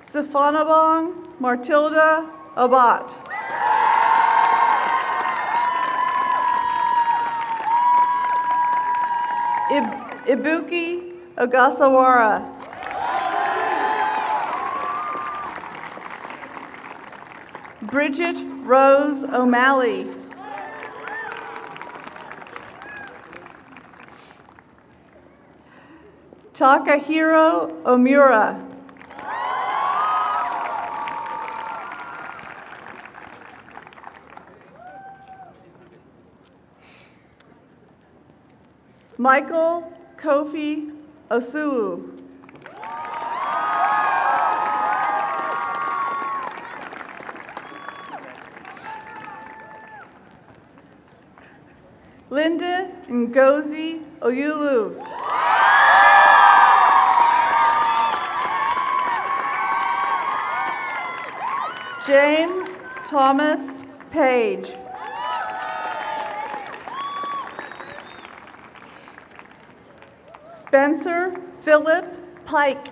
Stefanabong Martilda Abat. Ibuki Ogasawara. Bridget Rose O'Malley. Takahiro Omura. Michael Kofi Osuwu. Linda Ngozi Oyulu. James Thomas Page. Spencer Philip Pike.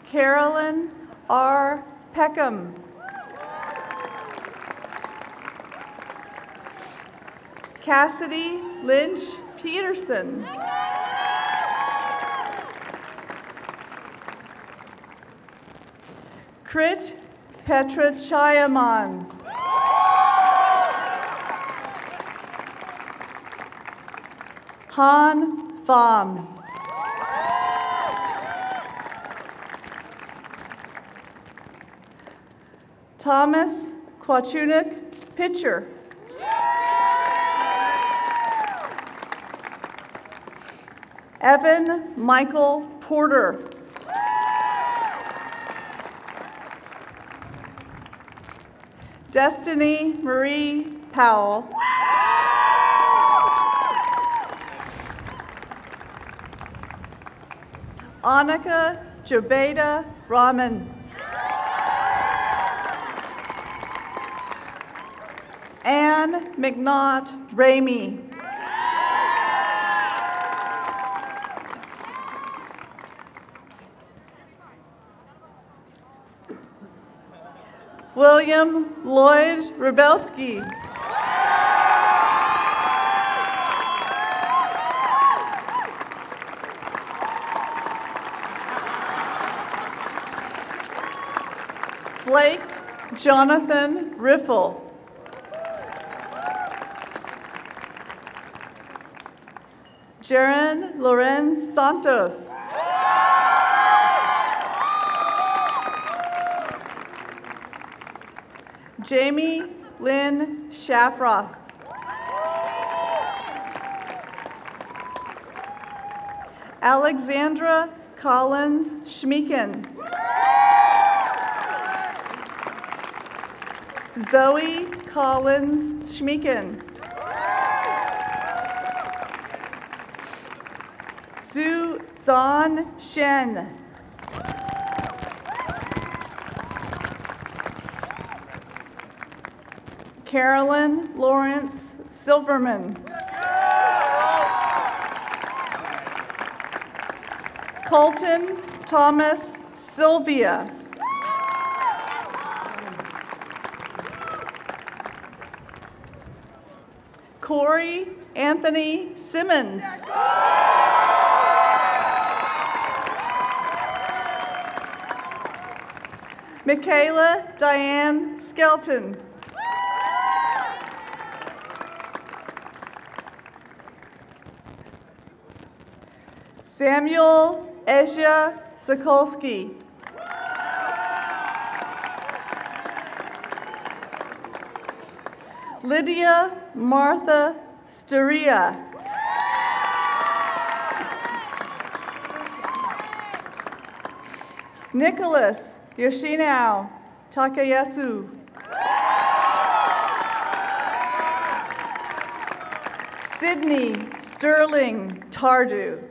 Carolyn R. Peckham. Cassidy Lynch Peterson. Krit Petra Chayaman. Han Pham. Thomas Kwachunick Pitcher. Evan Michael Porter. Destiny Marie Powell. Annika Jobeda Rahman. Anne McNaught Ramey. William Lloyd Rebelski. Blake Jonathan Riffle. Jaren Lorenz Santos. Jamie Lynn Shafroth. Alexandra Collins Schmeeken. Zoe Collins Schmeeken. Suzanne Shen. Carolyn Lawrence Silverman. Colton Thomas Sylvia. Corey Anthony Simmons. Michaela Diane Skelton. Samuel Ezra Sokolsky. Lydia Martha Storia. Nicholas Yoshinao Takayasu. Sydney Sterling Tardu.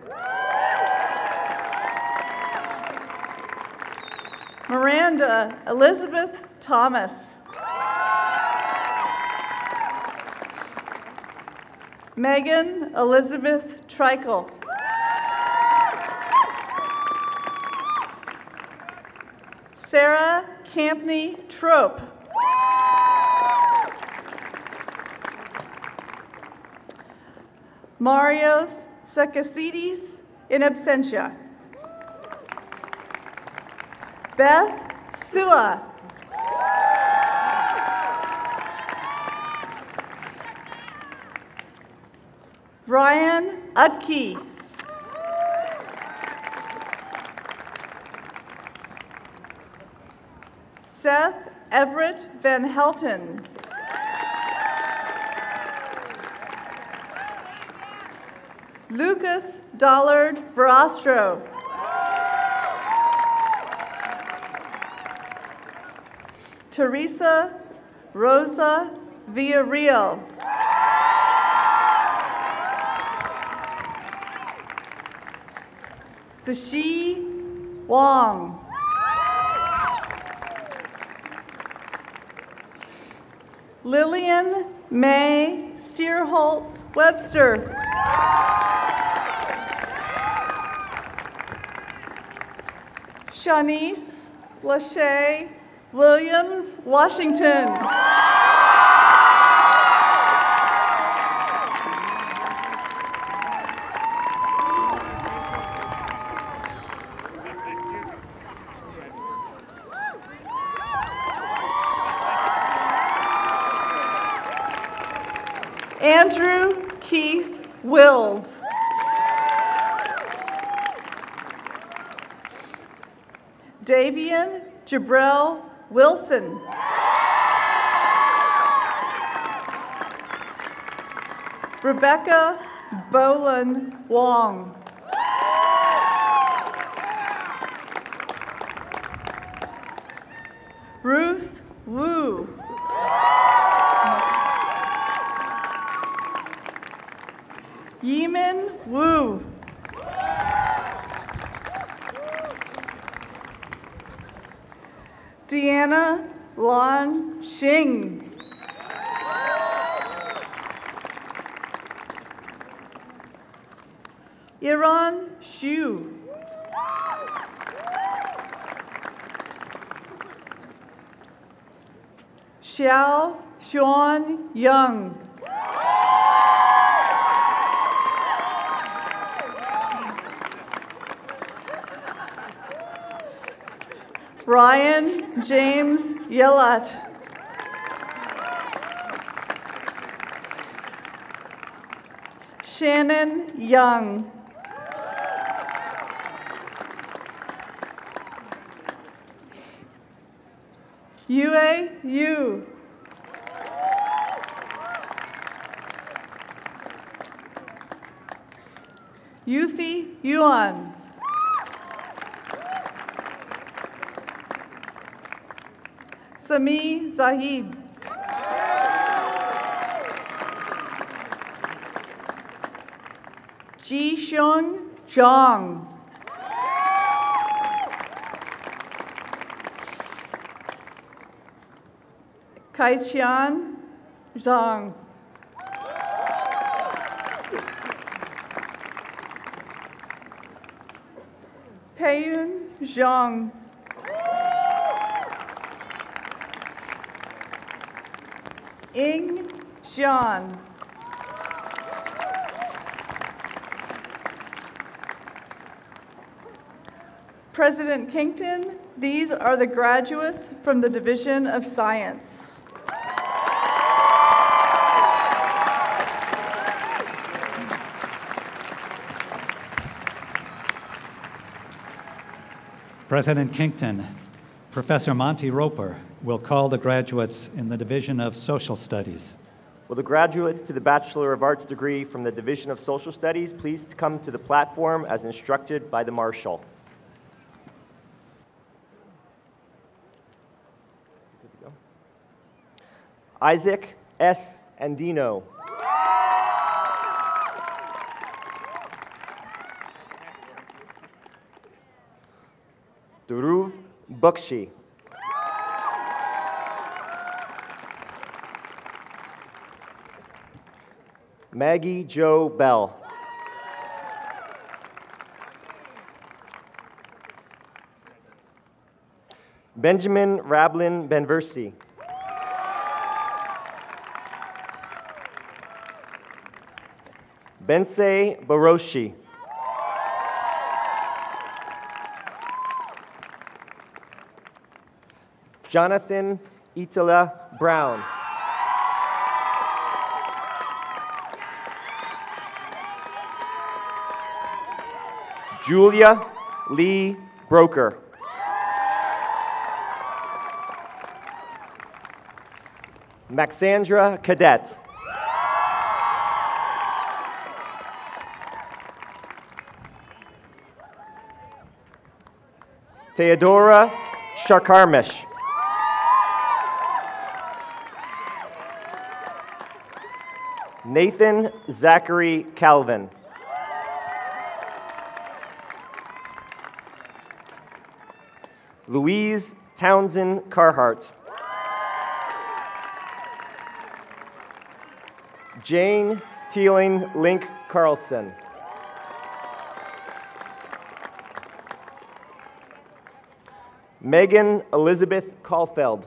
Miranda Elizabeth Thomas. Megan Elizabeth Trikel. Sarah Campney Trope. Marios Sakasidis in absentia. Beth Sua. Ryan Utke. Seth Everett Van Helton. Lucas Dollard Verostro. Teresa Rosa Villarreal. Zishi Wong. Lillian May Steerholtz Webster. Shanice Lachey Williams Washington. Andrew Keith Wills. Davian Jabrell Wilson. Rebecca Boland Wong. Ruth Wu. Yimin Wu. Deanna Lan Xing. Iran Xu. Xiao Xuan Young. Ryan James Yellott. Shannon Young. Yue Yu. Yufi Yuan. Sami Zahid. Ji-Xiong Zhang. Kai-Chian Zhang. Peiyun Zhang. Ying Xian. President Kington, these are the graduates from the Division of Science. President Kington, Professor Monty Roper will call the graduates in the Division of Social Studies. Will the graduates to the Bachelor of Arts degree from the Division of Social Studies please come to the platform as instructed by the Marshal? Isaac S. Andino. Dhruv Bakshi. Maggie Jo Bell. Benjamin Rablin Benversi. Bensei Baroshi. Jonathan Itala Brown. Julia Lee Broker. Maxandra Cadet. Theodora Sharkarmish. Nathan Zachary Calvin. Louise Townsend Carhart. Jane Teeling Link Carlson. Megan Elizabeth Caulfeld.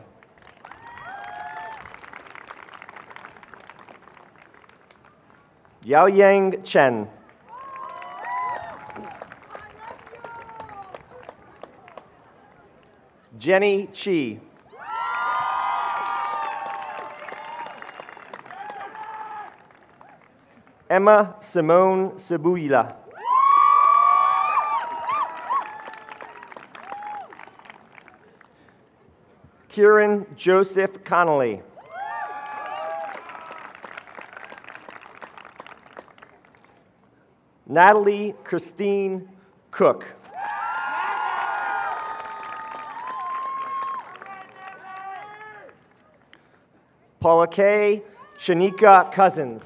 Yaoyang Chen. Jenny Chi. Emma Simone Cebuila. Kieran Joseph Connolly. Natalie Christine Cook. Paula K. Shanika Cousins.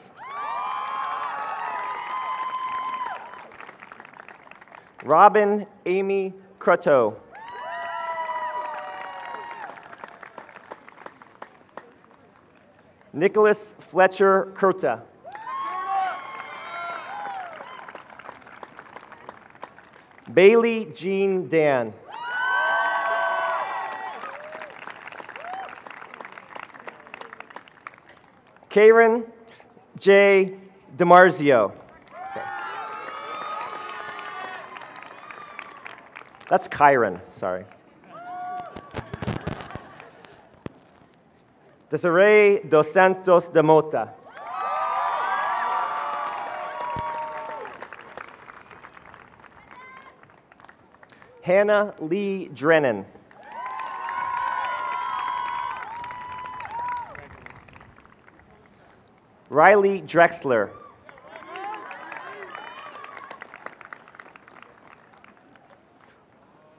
Robin Amy Crutto. Nicholas Fletcher Kurta. Bailey Jean Dan. Karen J. DiMarzio. Okay. That's Kyron, sorry. Desiree Dos Santos de Mota. Hannah Lee Drennan. Riley Drexler.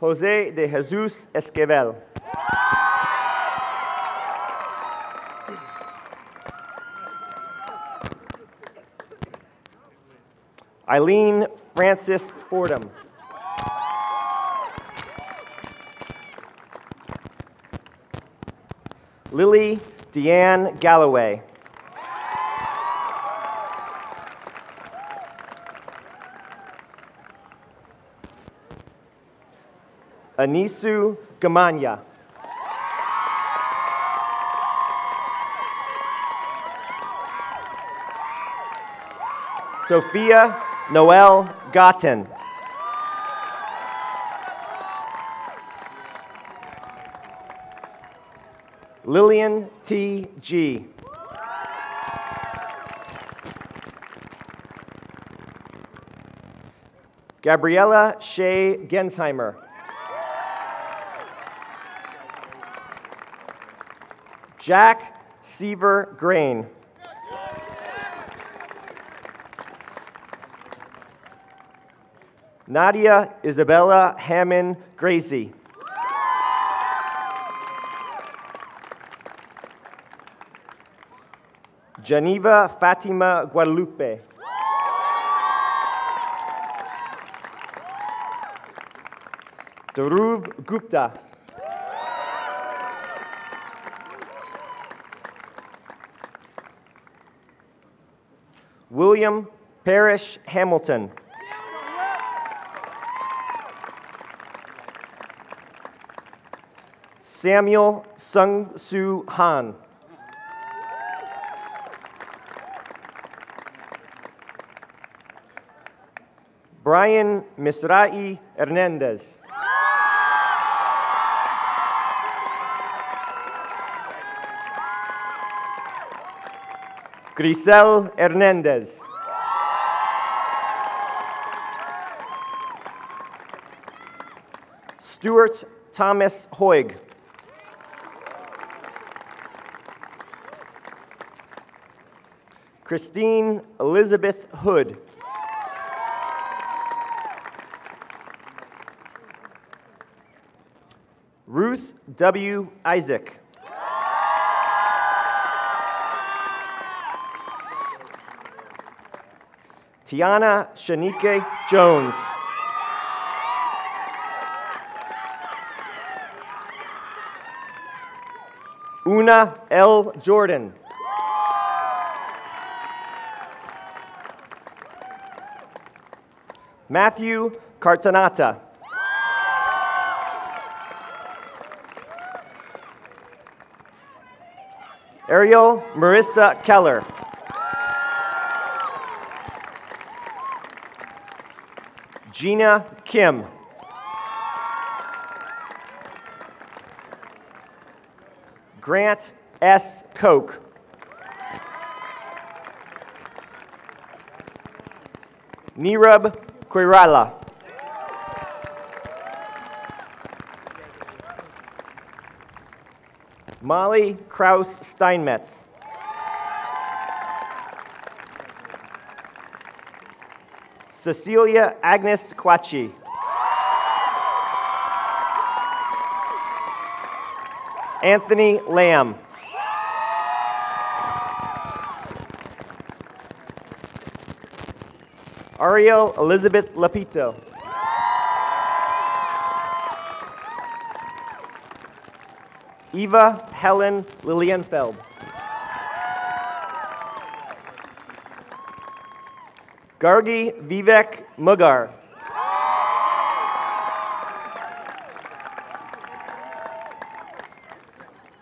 Jose de Jesus Esquivel. Eileen Francis Fordham. Lily Deanne Galloway. Anisu Gamanya. Sophia Noel Gotten. Lillian T. G. Gabriella Shea Gensheimer. Jack Seaver Grain. Nadia Isabella Hammond Gracie. Geneva Fatima Guadalupe. Dhruv Gupta. William Parrish Hamilton. Samuel Sung Soo Han. Brian Misrai Hernandez. Grisel Hernandez. Stuart Thomas Hoig. Christine Elizabeth Hood. Ruth W. Isaac. Tiana Shanike Jones. Una L. Jordan. Matthew Cartanata. Ariel Marissa Keller. Gina Kim. Grant S. Koch. Nirab Koirala. Molly Kraus Steinmetz. Cecilia Agnes Quachi. Anthony Lamb. Ariel Elizabeth Lapito. Eva Helen Lilienfeld. Gargi Vivek Mugar.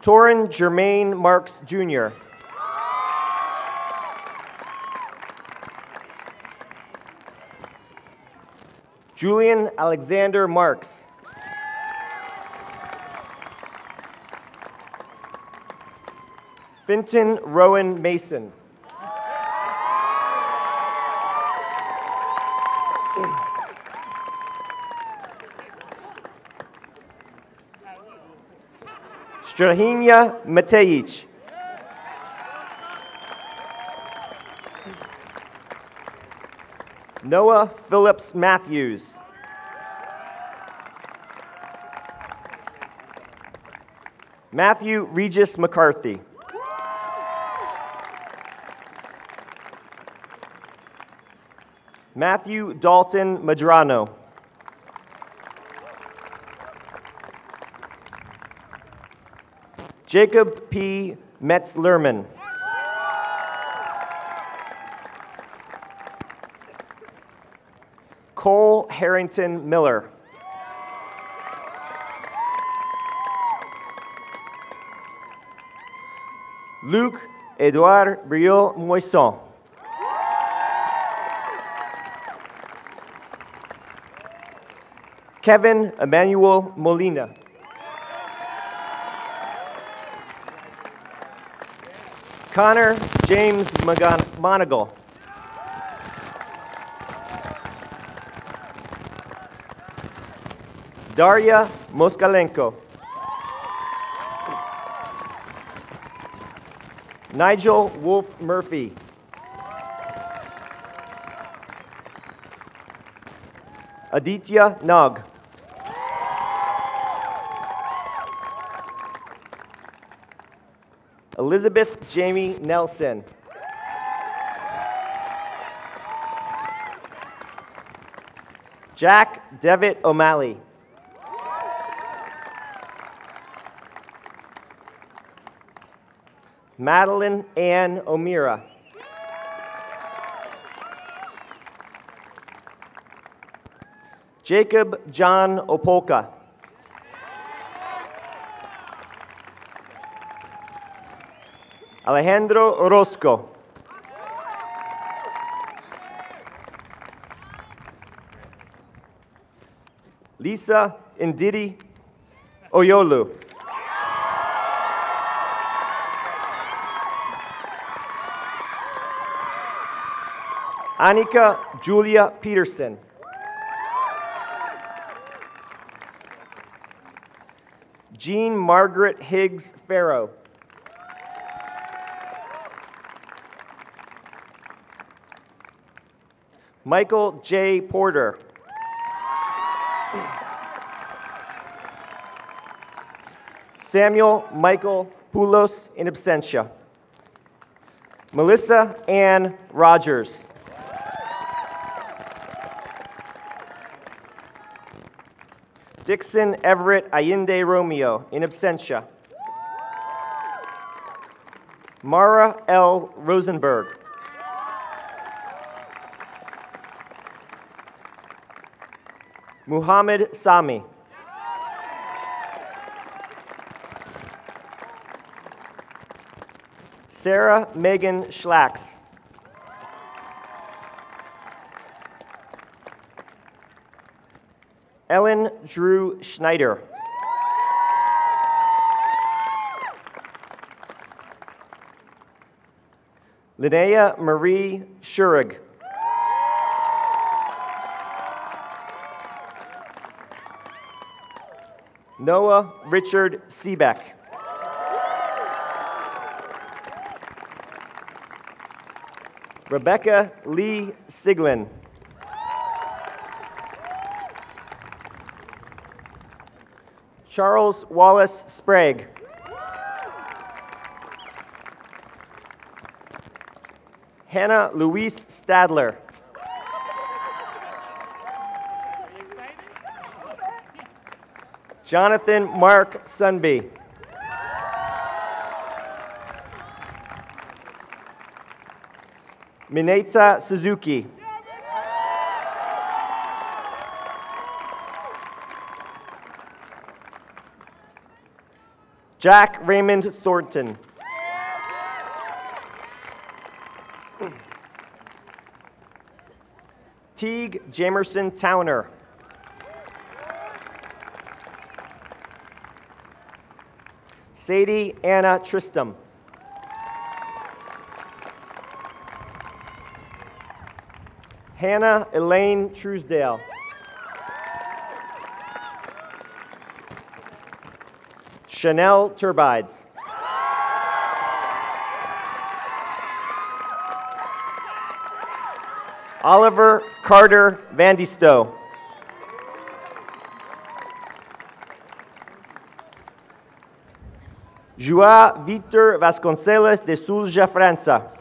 Torrin Germain Marks Jr. Julian Alexander Marks. Finton Rowan Mason. Strahinja Matejic. Noah Phillips Matthews. Matthew Regis McCarthy. Matthew Dalton Madrano. Jacob P. Metz-Lerman. Cole Harrington Miller. Luc Edouard Briot Moisson. Kevin Emmanuel Molina. Connor James Monagle. Daria Moskalenko. Nigel Wolf Murphy. Aditya Nag. Elizabeth Jamie Nelson. Jack Devitt O'Malley. Madeline Ann O'Meara. Jacob John Opolka. Alejandro Orozco. Lisa Ndidi Oyolu. Annika Julia Peterson. Jean Margaret Higgs Farrow. Michael J. Porter. Samuel Michael Poulos in absentia. Melissa Ann Rogers. Dixon Everett Allende Romeo in absentia. Mara L. Rosenberg. Muhammad Sami. Sarah Megan Schlacks. Ellen Drew Snyder. Linnea Marie Schurig. Noah Richard Seebeck. Rebecca Lee Siglin. Charles Wallace Sprague. Hannah Louise Stadler. Jonathan Mark Sunby. Mineta Suzuki. Jack Raymond Thornton. Teague Jamerson Towner. Sadie Anna Tristram. Hannah Elaine Truesdale. Chanel Turbides. Oliver Carter Vandisto. João Victor Vasconcelos de Souza França.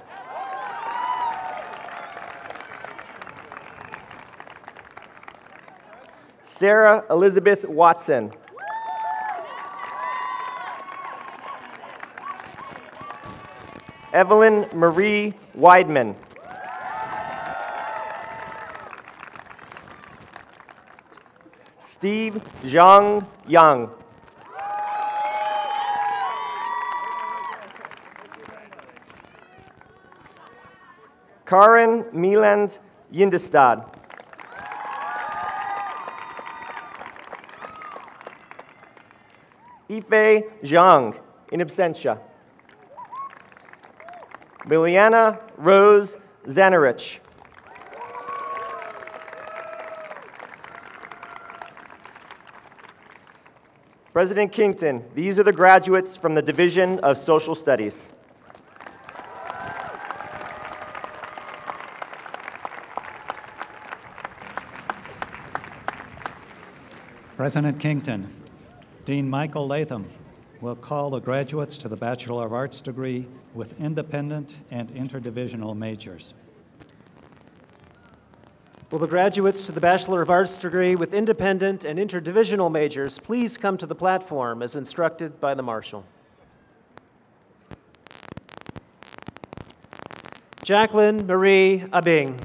Sarah Elizabeth Watson. Evelyn Marie Weidman. Steve Zhang Yang. Karen Mieland Yindestad. Ife Zhang, in absentia. Miliana Rose Zanarich. President Kington, these are the graduates from the Division of Social Studies. President Kington, Dean Michael Latham will call the graduates to the Bachelor of Arts degree with independent and interdivisional majors. Will the graduates to the Bachelor of Arts degree with independent and interdivisional majors please come to the platform as instructed by the Marshal? Jacqueline Marie Abing.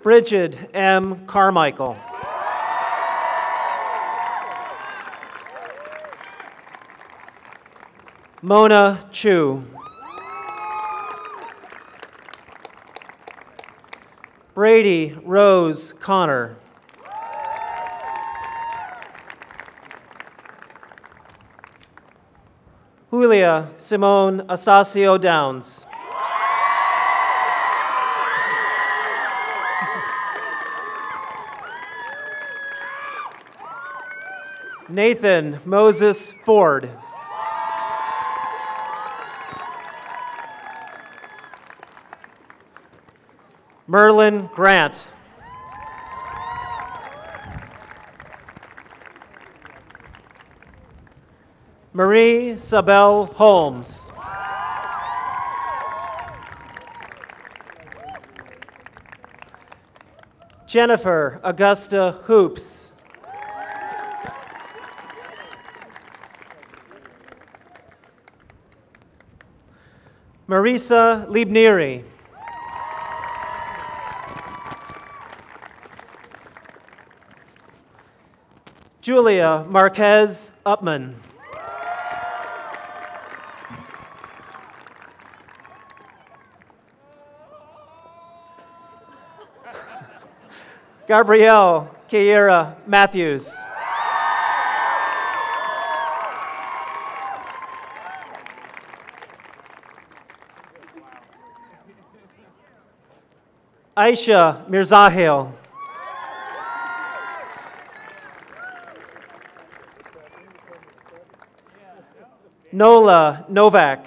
Bridget M. Carmichael. Mona Chu. Brady Rose Connor. Julia Simone Astacio Downs. Nathan Moses Ford. Merlin Grant. Marie Sabel Holmes. Jennifer Augusta Hoops. Marisa Liebneri. Julia Marquez Upman. Gabrielle Kiera Matthews. Aisha Mirzahil. Nola Novak.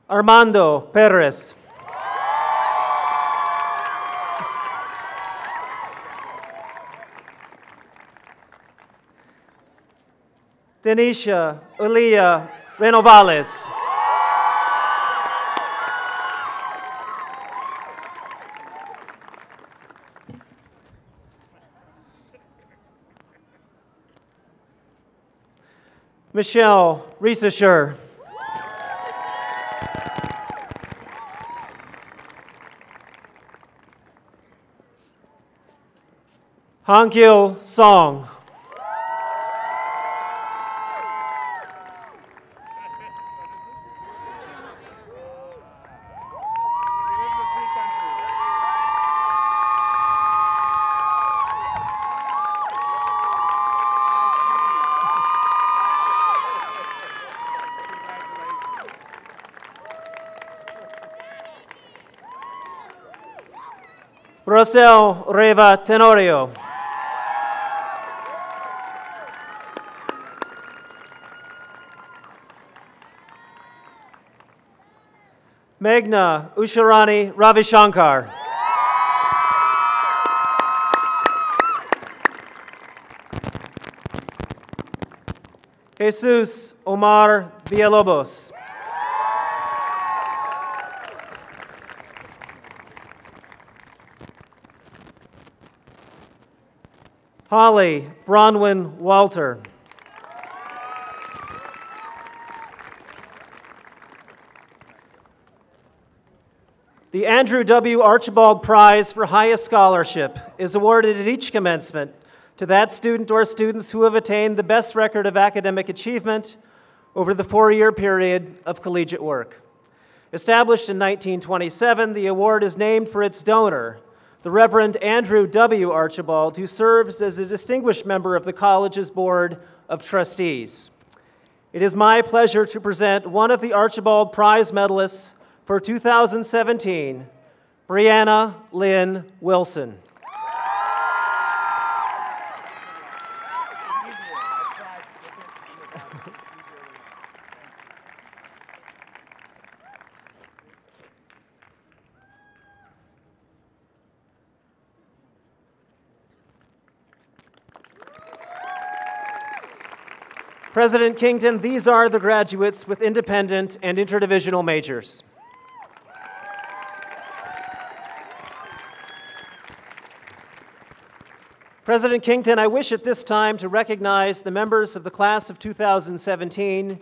Armando Parris. Denisha Ulia Renovales. Michelle Reisesher. Hangil Song. Rosel Reva Tenorio. Meghna Usharani Ravishankar. Jesus Omar Villalobos. Holly Bronwyn Walter. The Andrew W. Archibald Prize for Highest Scholarship is awarded at each commencement to that student or students who have attained the best record of academic achievement over the 4-year period of collegiate work. Established in 1927, the award is named for its donor, the Reverend Andrew W. Archibald, who serves as a distinguished member of the college's Board of Trustees. It is my pleasure to present one of the Archibald Prize medalists for 2017, Brianna Lynn Wilson. President Kington, these are the graduates with independent and interdivisional majors. President Kington, I wish at this time to recognize the members of the class of 2017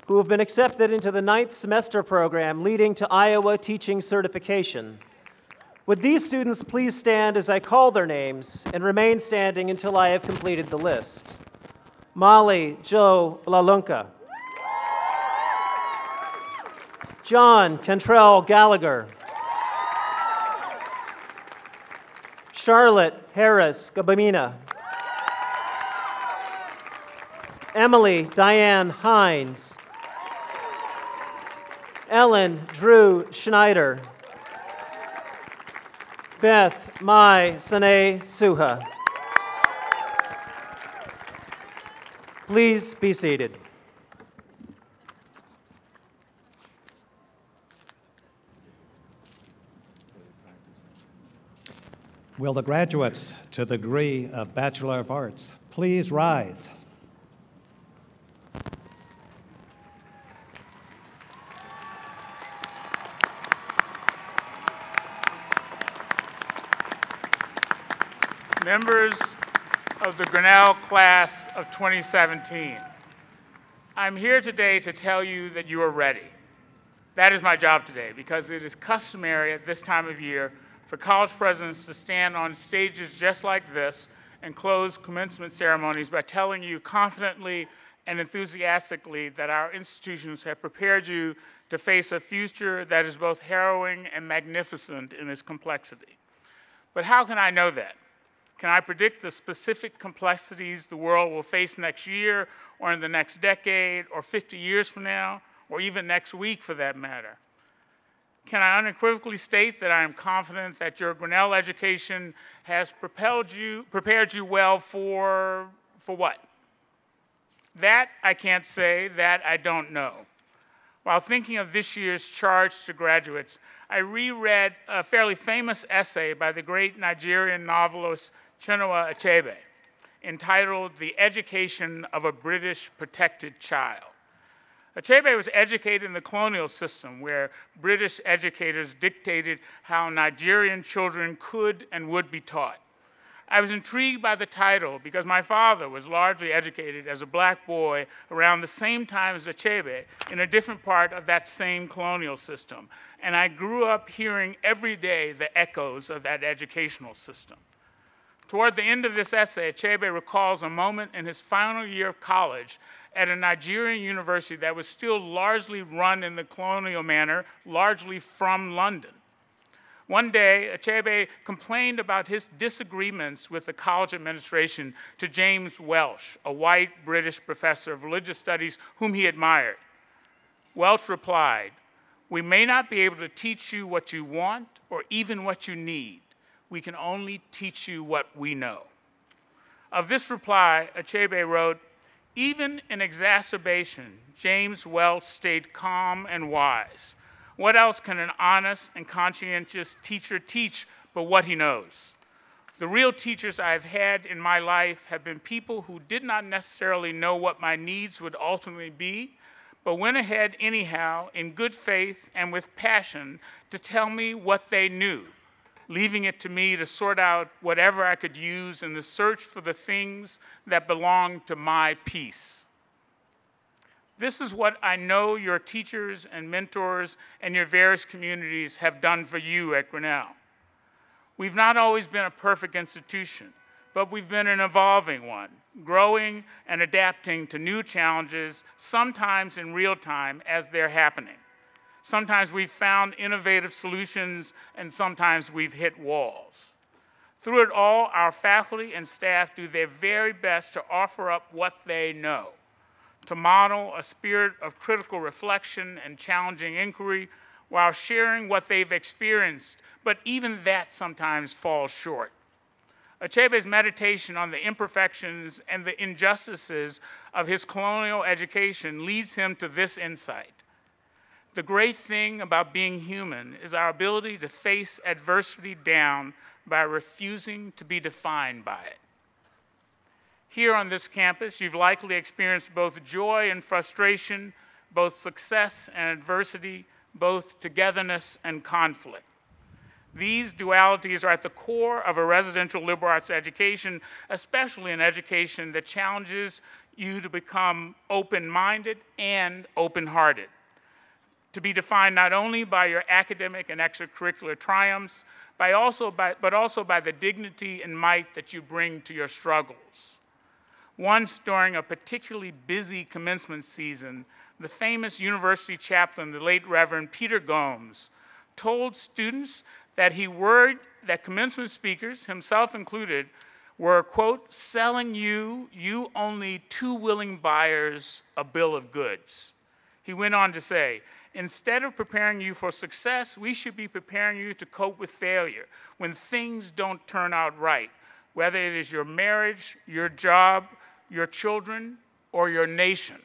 who have been accepted into the 9th semester program leading to Iowa Teaching Certification. Would these students please stand as I call their names and remain standing until I have completed the list? Molly Jo Lalunka. John Cantrell Gallagher. Charlotte Harris Gabamina. Emily Diane Hines. Ellen Drew Schneider. Beth Mai Sane Suha. Please be seated. Will the graduates to the degree of Bachelor of Arts please rise? Members of the Grinnell class of 2017, I'm here today to tell you that you are ready. That is my job today, because it is customary at this time of year for college presidents to stand on stages just like this and close commencement ceremonies by telling you confidently and enthusiastically that our institutions have prepared you to face a future that is both harrowing and magnificent in its complexity. But how can I know that? Can I predict the specific complexities the world will face next year, or in the next decade, or 50 years from now, or even next week for that matter? Can I unequivocally state that I am confident that your Grinnell education has prepared you well for what? That I can't say, that I don't know. While thinking of this year's charge to graduates, I reread a fairly famous essay by the great Nigerian novelist Chinua Achebe, entitled The Education of a British Protected Child. Achebe was educated in the colonial system, where British educators dictated how Nigerian children could and would be taught. I was intrigued by the title because my father was largely educated as a black boy around the same time as Achebe in a different part of that same colonial system, and I grew up hearing every day the echoes of that educational system. Toward the end of this essay, Achebe recalls a moment in his final year of college at a Nigerian university that was still largely run in the colonial manner, largely from London. One day, Achebe complained about his disagreements with the college administration to James Welsh, a white British professor of religious studies whom he admired. Welsh replied, "We may not be able to teach you what you want or even what you need, We can only teach you what we know. Of this reply, Achebe wrote, even in exacerbation, James Welch stayed calm and wise. What else can an honest and conscientious teacher teach but what he knows? The real teachers I've had in my life have been people who did not necessarily know what my needs would ultimately be, but went ahead anyhow in good faith and with passion to tell me what they knew, leaving it to me to sort out whatever I could use in the search for the things that belong to my peace. This is what I know your teachers and mentors and your various communities have done for you at Grinnell. We've not always been a perfect institution, but we've been an evolving one, growing and adapting to new challenges, sometimes in real time as they're happening. Sometimes we've found innovative solutions, and sometimes we've hit walls. Through it all, our faculty and staff do their very best to offer up what they know, to model a spirit of critical reflection and challenging inquiry while sharing what they've experienced, but even that sometimes falls short. Achebe's meditation on the imperfections and the injustices of his colonial education leads him to this insight. The great thing about being human is our ability to face adversity down by refusing to be defined by it. Here on this campus, you've likely experienced both joy and frustration, both success and adversity, both togetherness and conflict. These dualities are at the core of a residential liberal arts education, especially an education that challenges you to become open-minded and open-hearted, to be defined not only by your academic and extracurricular triumphs, but also by the dignity and might that you bring to your struggles. Once during a particularly busy commencement season, the famous university chaplain, the late Reverend Peter Gomes, told students that he worried that commencement speakers, himself included, were, quote, selling you only too willing buyers, a bill of goods. He went on to say, instead of preparing you for success, we should be preparing you to cope with failure when things don't turn out right, whether it is your marriage, your job, your children, or your nation.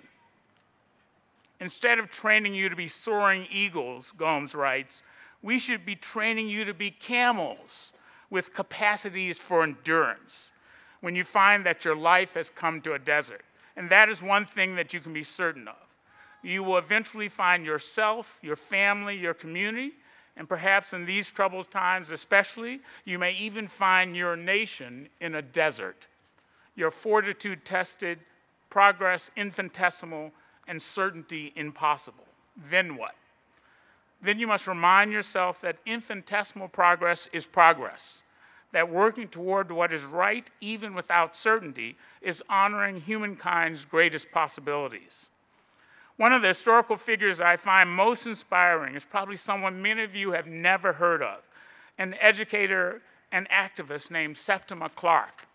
Instead of training you to be soaring eagles, Gomes writes, we should be training you to be camels with capacities for endurance when you find that your life has come to a desert. And that is one thing that you can be certain of. You will eventually find yourself, your family, your community, and perhaps in these troubled times especially, you may even find your nation in a desert. Your fortitude tested, progress infinitesimal, and certainty impossible. Then what? Then you must remind yourself that infinitesimal progress is progress, that working toward what is right, even without certainty, is honoring humankind's greatest possibilities. One of the historical figures I find most inspiring is probably someone many of you have never heard of, an educator and activist named Septima Clark.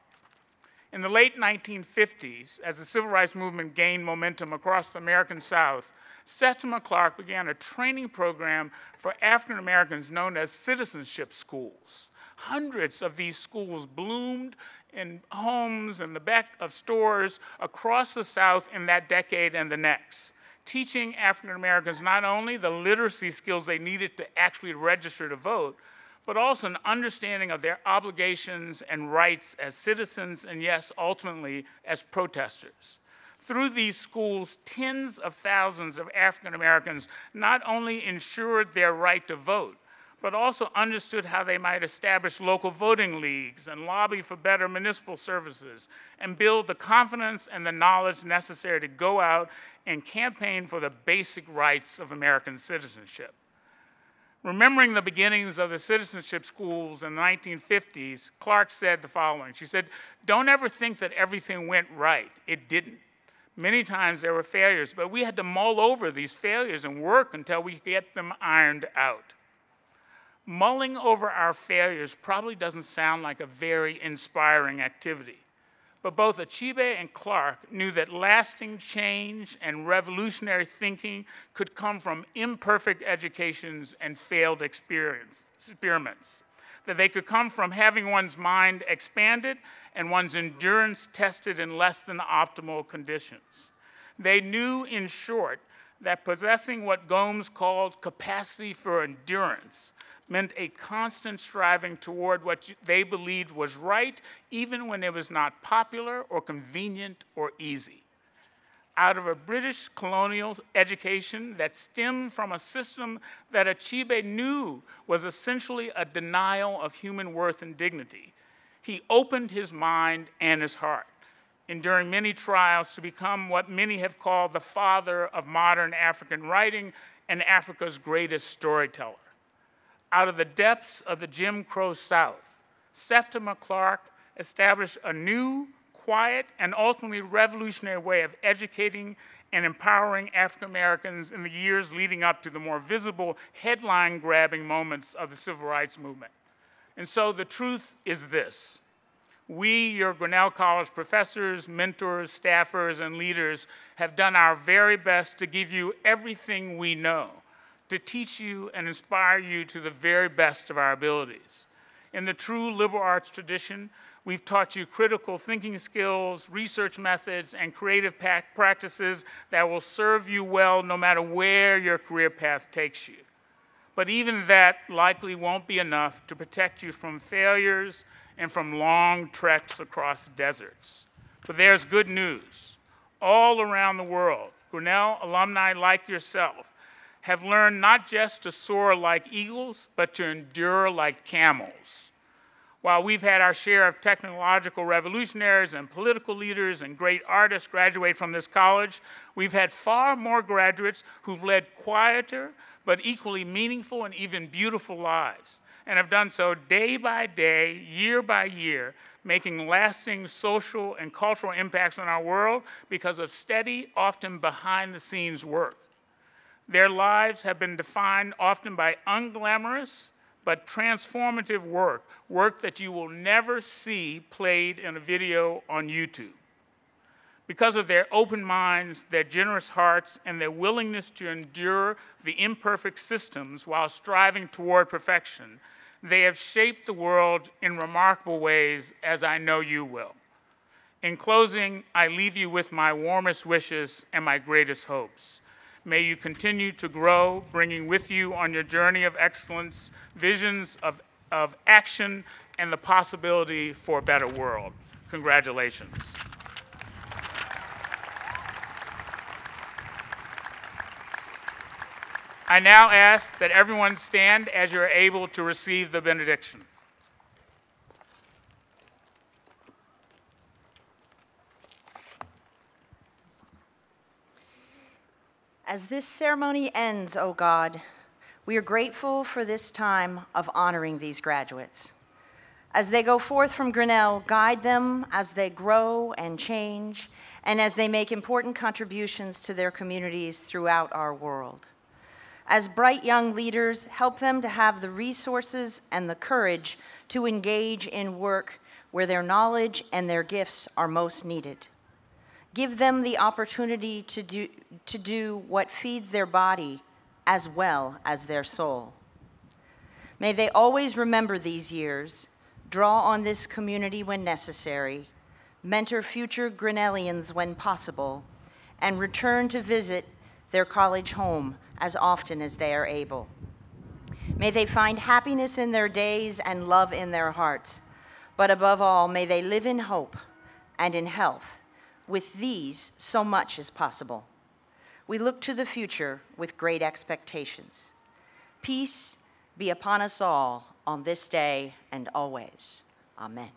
In the late 1950s, as the civil rights movement gained momentum across the American South, Septima Clark began a training program for African Americans known as citizenship schools. Hundreds of these schools bloomed in homes and the back of stores across the South in that decade and the next, teaching African Americans not only the literacy skills they needed to actually register to vote, but also an understanding of their obligations and rights as citizens and, yes, ultimately as protesters. Through these schools, tens of thousands of African Americans not only ensured their right to vote, but also understood how they might establish local voting leagues and lobby for better municipal services and build the confidence and the knowledge necessary to go out and campaign for the basic rights of American citizenship. Remembering the beginnings of the citizenship schools in the 1950s, Clark said the following. She said, "Don't ever think that everything went right. It didn't. Many times there were failures, but we had to mull over these failures and work until we get them ironed out." Mulling over our failures probably doesn't sound like a very inspiring activity. But both Achebe and Clark knew that lasting change and revolutionary thinking could come from imperfect educations and failed experiments, that they could come from having one's mind expanded and one's endurance tested in less than optimal conditions. They knew, in short, that possessing what Gomes called capacity for endurance meant a constant striving toward what they believed was right, even when it was not popular or convenient or easy. Out of a British colonial education that stemmed from a system that Achebe knew was essentially a denial of human worth and dignity, he opened his mind and his heart, enduring many trials to become what many have called the father of modern African writing and Africa's greatest storyteller. Out of the depths of the Jim Crow South, Septima Clark established a new, quiet, and ultimately revolutionary way of educating and empowering African Americans in the years leading up to the more visible headline-grabbing moments of the Civil Rights Movement. And so the truth is this: we, your Grinnell College professors, mentors, staffers, and leaders, have done our very best to give you everything we know, to teach you and inspire you to the very best of our abilities. In the true liberal arts tradition, we've taught you critical thinking skills, research methods, and creative practices that will serve you well no matter where your career path takes you. But even that likely won't be enough to protect you from failures and from long treks across deserts. But there's good news. All around the world, Grinnell alumni like yourself have learned not just to soar like eagles, but to endure like camels. While we've had our share of technological revolutionaries and political leaders and great artists graduate from this college, we've had far more graduates who've led quieter, but equally meaningful and even beautiful lives, and have done so day by day, year by year, making lasting social and cultural impacts on our world because of steady, often behind-the-scenes work. Their lives have been defined often by unglamorous but transformative work, work that you will never see played in a video on YouTube. Because of their open minds, their generous hearts, and their willingness to endure the imperfect systems while striving toward perfection, they have shaped the world in remarkable ways, as I know you will. In closing, I leave you with my warmest wishes and my greatest hopes. May you continue to grow, bringing with you on your journey of excellence visions of action and the possibility for a better world. Congratulations. I now ask that everyone stand as you're able to receive the benediction. As this ceremony ends, O God, we are grateful for this time of honoring these graduates. As they go forth from Grinnell, guide them as they grow and change, and as they make important contributions to their communities throughout our world. As bright young leaders, help them to have the resources and the courage to engage in work where their knowledge and their gifts are most needed. Give them the opportunity to do what feeds their body as well as their soul. May they always remember these years, draw on this community when necessary, mentor future Grinnellians when possible, and return to visit their college home as often as they are able. May they find happiness in their days and love in their hearts, but above all, may they live in hope and in health. With these, so much is possible. We look to the future with great expectations. Peace be upon us all on this day and always. Amen.